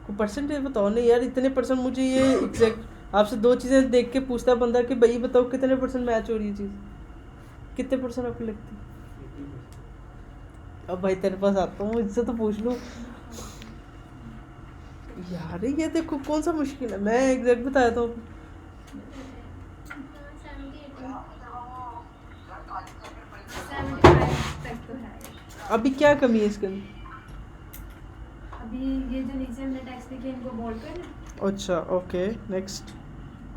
को परसेंटेज बताओ नहीं यार, इतने परसेंट मुझे ये एग्जैक्ट आपसे दो चीज़ें देख के पूछता बंदा कि भाई बताओ कितने परसेंट मैच हो रही है चीज़, कितने परसेंट आपको लगती है? अब भाई तेरे पास आता हूँ, इससे तो पूछ लूँ यार। ये देखो कौन सा मुश्किल है, मैं एग्जैक्ट बताया था। 75 तक तो है। अभी क्या कमी है इसके अंदर? अभी ये जो नीचे हमने टेक्स्ट लिखे इनको बोल्ड करना, अच्छा ओके नेक्स्ट।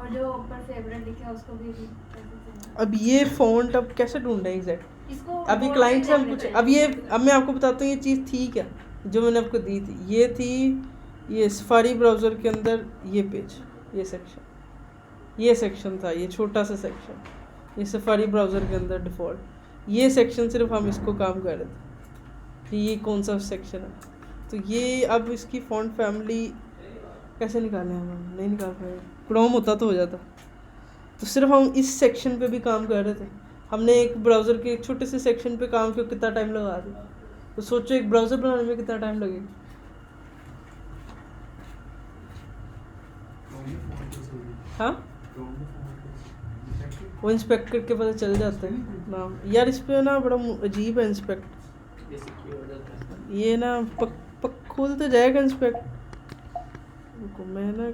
और जो ऊपर फेवरेट लिखा है उसको भी कर सकते हैं। अब ये फ़ॉन्ट अब कैसे ढूंढना है एग्जैक्ट? इसको अभी bold क्लाइंट से हम करने कुछ, पड़ेगा। अब मैं आपको बताता हूँ ये चीज़ थी क्या जो मैंने आपको दी थी। ये थी ये सफारी ब्राउज़र के अंदर ये पेज, ये सेक्शन था, ये छोटा सा सेक्शन, ये सफारी ब्राउज़र के अंदर डिफ़ॉल्ट ये सेक्शन, सिर्फ हम इसको काम कर रहे थे कि ये कौन सा सेक्शन है। तो ये अब इसकी फ़ॉन्ट फैमिली कैसे निकालें, हम नहीं निकाल पाए। क्रोम होता तो हो जाता। तो सिर्फ हम इस सेक्शन पे भी काम कर रहे थे। हमने एक ब्राउज़र के एक छोटे से सेक्शन पे काम किया, कितना टाइम लगा दिया। तो सोचो एक ब्राउज़र बनाने में कितना टाइम लगेगा। हाँ, वो इंस्पेक्ट करके पता चल जाता है नाम। यार इस पे ना बड़ा अजीब है इंस्पेक्ट, ये ना पक खोल तो जाएगा इंस्पेक्ट। रुको मैं ना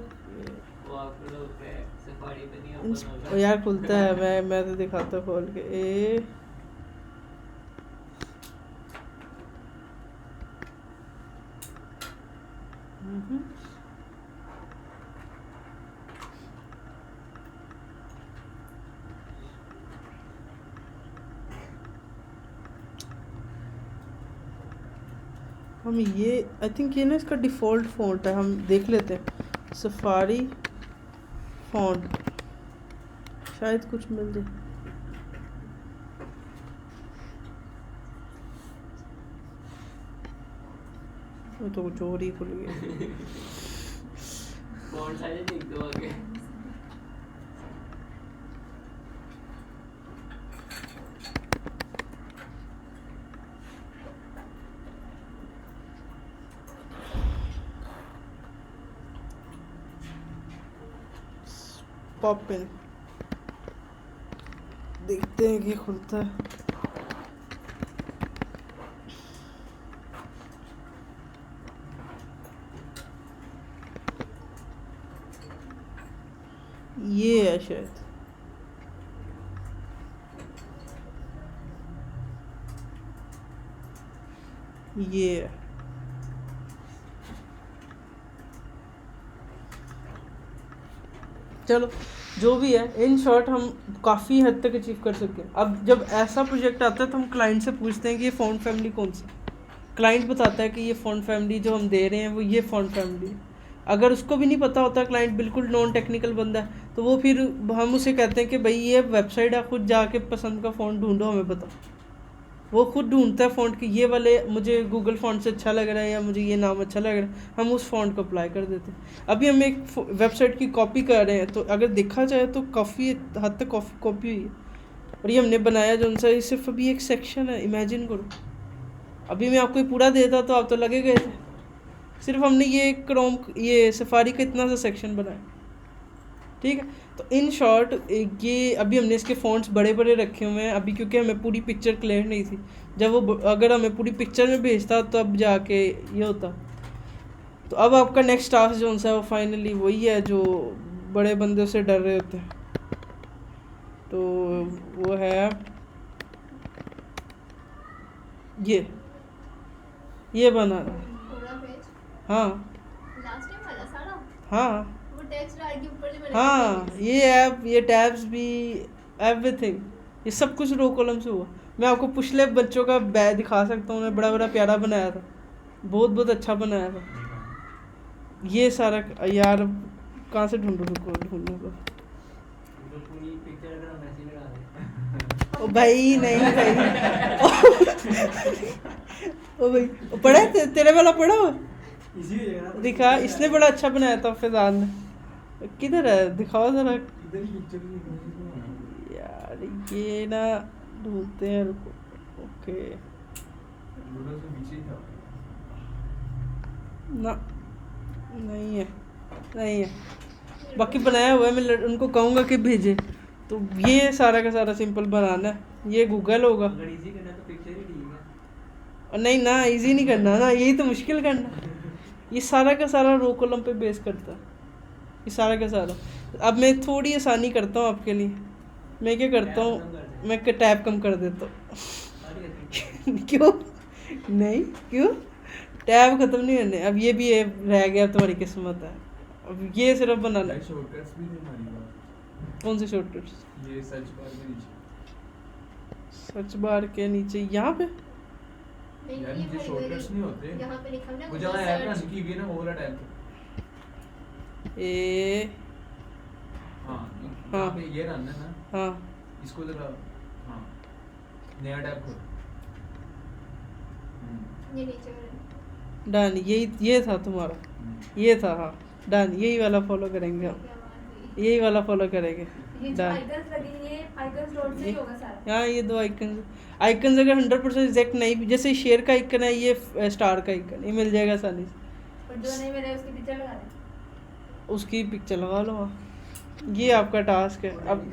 यार खुलता है, मैं तो दिखाता हूँ खोल के। ए हम ये आई थिंक ये ना इसका डिफ़ॉल्ट फ़ॉन्ट है, हम देख लेते हैं। सफारी फ़ॉन्ट शायद कुछ मिल जाए। वो तो कुछ और ही खुल गया। फ़ॉन्ट साइज लिख दो आगे। पॉप इन देखते हैं कि खुलता है। ये है शायद, ये है। चलो जो भी है, इन शॉर्ट हम काफ़ी हद तक अचीव कर सकते हैं। अब जब ऐसा प्रोजेक्ट आता है तो हम क्लाइंट से पूछते हैं कि ये फ़ॉन्ट फैमिली कौन सी। क्लाइंट बताता है कि ये फ़ॉन्ट फैमिली जो हम दे रहे हैं वो ये फ़ॉन्ट फैमिली है। अगर उसको भी नहीं पता होता, क्लाइंट बिल्कुल नॉन टेक्निकल बंदा है, तो वो फिर हम उसे कहते हैं कि भाई ये वेबसाइट है, खुद जाके पसंद का फ़ॉन्ट ढूंढो, हमें बताओ। वो खुद ढूंढता है फ़ॉन्ट कि ये वाले मुझे गूगल फ़ॉन्ट से अच्छा लग रहा है या मुझे ये नाम अच्छा लग रहा है, हम उस फ़ॉन्ट को अप्लाई कर देते हैं। अभी हम एक वेबसाइट की कॉपी कर रहे हैं, तो अगर देखा जाए तो काफ़ी हद तक कॉपी हुई है। और ये हमने बनाया जो उनसे सिर्फ अभी एक सेक्शन है, इमेजिन करो। अभी मैं आपको ये पूरा देता तो आप तो लगे गए थे। सिर्फ हमने ये सफारी का इतना सा सेक्शन बनाया, ठीक है। तो इन शॉर्ट ये अभी हमने इसके फ़ॉन्ट्स बड़े बड़े रखे हुए हैं अभी, क्योंकि हमें पूरी पिक्चर क्लियर नहीं थी। जब वो अगर हमें पूरी पिक्चर में भेजता तो अब जाके ये होता। तो अब आपका नेक्स्ट टास्क जो सा है वो फाइनली वही है जो बड़े बंदे से डर रहे होते हैं। तो वो है ये बनाना। पूरा पेज हाँ लास्ट टाइम वाला सारा हाँ वो टेक्स्ट बार के ऊपर जो बना हाँ, ये ऐप, ये टैब्स भी, एवरीथिंग, ये सब कुछ रो कॉलम से हुआ। मैं आपको पिछले बच्चों का बैग दिखा सकता हूँ, बड़ा बड़ा प्यारा बनाया था, बहुत बहुत अच्छा बनाया था। ये सारा यार कहाँ से ढूंढूं को तो पूरी पिक्चर अगर हम ऐसे ही लगा दें। ओ भाई नहीं भाई ओ भाई पढ़ा है तेरे वाला पढ़ा हो? इजी हो जाएगा ना। दिखा, इसने बड़ा अच्छा बनाया था फिजान ने। किधर है, दिखाओ जरा इधर ही पिक्चर की यार। ये ना ढूंढते हैं, रुको। ओके लूडो से पीछे ही था। ना नहीं है, नहीं है, बाकी बनाया हुआ है। मैं उनको कहूँगा कि भेजे। तो ये सारा का सारा सिंपल बनाना है। ये गूगल होगा। अगर इजी करना है तो पिक्चर ही ठीक है। और नहीं ना, इजी नहीं करना ना, यही तो मुश्किल करना। ये सारा का सारा रो कॉलम पे बेस करता है, ये सारा का सारा। अब मैं थोड़ी आसानी करता हूँ आपके लिए। मैं क्या करता हूँ, मैं टैब कम कर देता हूँ क्यों नहीं, क्यों टैब ख़त्म नहीं करने। अब ये भी रह गया, तुम्हारी किस्मत है। अब ये सिर्फ बनाना है। शॉर्टकट्स भी थे हमारी बात। कौन से शॉर्टकट्स? ये सर्च बार के नीचे। सर्च बार के नीचे यहाँ पे नहीं, यार ये ये बड़ी शॉर्टकट्स नहीं होते। यहाँ पे लिखा है ना वो जहाँ ऐप रन की हुई है ना, वो वाला टैब। ए हाँ हाँ। यहाँ पे ये रन है ना, हाँ इसको जरा, हाँ नया टैब खोल। ये नीचे वाला डन। ये था तुम्हारा, ये था। हाँ डन, यही वाला फॉलो करेंगे हम, क्या बात हुई। यही वाला फॉलो करेंगे। ये जो डन। आइकन्स लगे ये आइकन्स डॉट से ही होगा सारा। हाँ ये दो आइकन्स अगर 100% एग्जैक्ट नहीं भी, जैसे शेयर का आइकन है, ये स्टार का आइकन, ये मिल जाएगा आसानी से। पर जो नहीं मिले उसकी पिक्चर लगा दे। उसकी पिक्चर लगा लो आप। ये आपका टास्क है। अब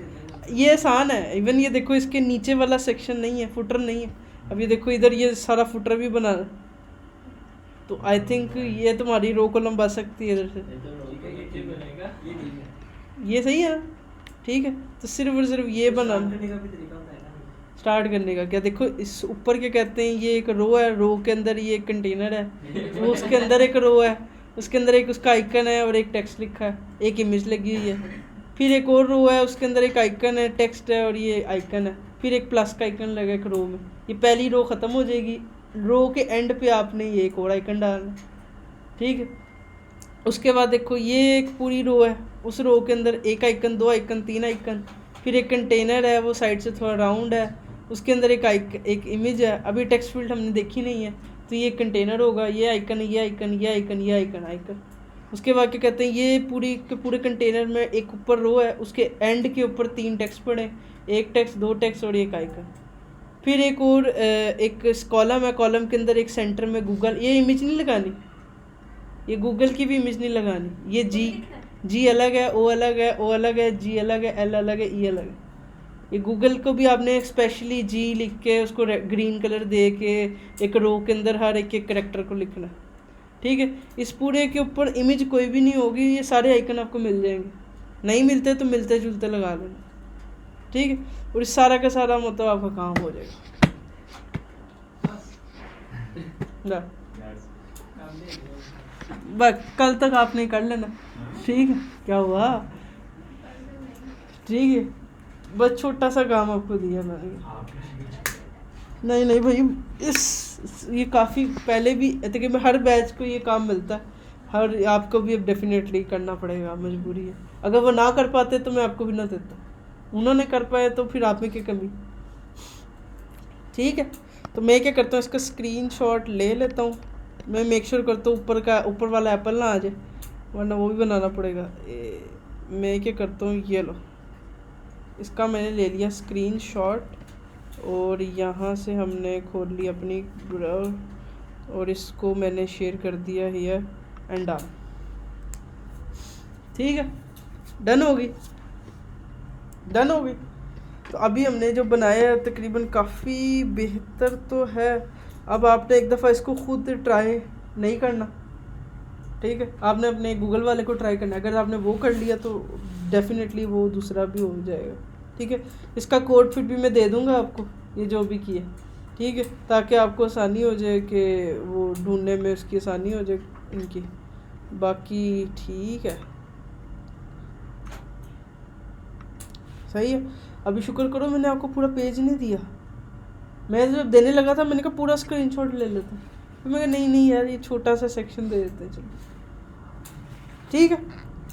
ये आसान है। इवन ये देखो, इसके नीचे वाला सेक्शन नहीं है, फुटर नहीं है। अब ये देखो इधर ये सारा फुटर भी बना। तो आई थिंक ये तुम्हारी रो कॉलम बच सकती है इधर से। ठीक है, ये ठीक बनेगा, ये ठीक है। ये सही है, ठीक है। तो सिर्फ और सिर्फ ये बना करने का भी तरीका होता है ना। स्टार्ट करने का। क्या देखो इस ऊपर क्या कहते हैं, ये एक रो है, रो के अंदर ये एक कंटेनर है, वो उसके अंदर एक रो है, उसके अंदर एक उसका आइकन है और एक टेक्स्ट लिखा है, एक इमेज लगी हुई है। फिर एक और रो है, उसके अंदर एक आइकन है, टेक्स्ट है और ये आइकन है। फिर एक प्लस का आइकन लगा एक रो में। ये पहली रो ख़त्म हो जाएगी, रो के एंड पे आपने ये एक और आइकन डालना, ठीक है। उसके बाद देखो ये एक पूरी रो है, उस रो के अंदर एक आइकन, दो आइकन, तीन आइकन। फिर एक कंटेनर है, वो साइड से थोड़ा राउंड है, उसके अंदर एक इमेज है। अभी टेक्स्ट फील्ड हमने देखी नहीं है, तो ये कंटेनर होगा, ये आइकन, ये आइकन, ये आइकन, ये आइकन। उसके बाद क्या कहते हैं, ये पूरी के पूरे कंटेनर में एक ऊपर रो है, उसके एंड के ऊपर तीन टेक्स्ट पड़े, एक टेक्स्ट, दो टेक्स्ट और एक आइकन। फिर एक और एक कॉलम है, कॉलम के अंदर एक सेंटर में गूगल। ये इमेज नहीं लगानी, ये गूगल की भी इमेज नहीं लगानी। ये जी अलग है, ओ अलग है, ओ अलग है, जी अलग है, एल अलग है, ई अलग है। ये गूगल को भी आपने स्पेशली जी लिख के उसको ग्रीन कलर दे के एक रो के अंदर हर एक करेक्टर को लिखना, ठीक है। इस पूरे के ऊपर इमेज कोई भी नहीं होगी, ये सारे आइकन आपको मिल जाएंगे। नहीं मिलते तो मिलते जुलते लगा लेना, ठीक है। और इस सारा का सारा मतलब आपका काम हो जाएगा। ना बस कल तक आपने कर लेना, ठीक है। क्या हुआ, ठीक है। बस छोटा सा काम आपको दिया मैंने। नहीं भाई, ये काफ़ी पहले भी तकरीबन हर बैच को ये काम मिलता है। हर आपको भी अब डेफिनेटली करना पड़ेगा, मजबूरी है। अगर वो ना कर पाते तो मैं आपको भी ना देता, उन्होंने कर पाए तो फिर आप में क्या कमी, ठीक है। तो मैं क्या करता हूँ, इसका स्क्रीनशॉट ले लेता हूँ। मैं मेक श्योर करता हूँ ऊपर वाला एप्पल ना आ जाए, वरना वो भी बनाना पड़ेगा। मैं क्या करता हूँ, ये लो, इसका मैंने ले लिया स्क्रीनशॉट। और यहाँ से हमने खोल ली अपनी ब्राउज़र और इसको मैंने शेयर कर दिया हियर एंड डाउन। ठीक है, डन होगी, डन होगी। तो अभी हमने जो बनाया है तकरीबन काफ़ी बेहतर तो है। अब आपने एक दफ़ा इसको खुद ट्राई नहीं करना, ठीक है, आपने अपने गूगल वाले को ट्राई करना है। अगर आपने वो कर लिया तो डेफिनेटली वो दूसरा भी हो जाएगा। ठीक है, इसका कोड फिर भी मैं दे दूँगा आपको, ये जो भी किया, ठीक है, ताकि आपको आसानी हो जाए कि वो ढूंढने में उसकी आसानी हो जाए इनकी। बाकी ठीक है, सही है। अभी शुक्र करो मैंने आपको पूरा पेज नहीं दिया। मैं जब देने लगा था मैंने कहा पूरा स्क्रीनशॉट ले लेता, फिर मैं कहा नहीं नहीं यार ये छोटा सा सेक्शन दे देते हैं, चलो ठीक है।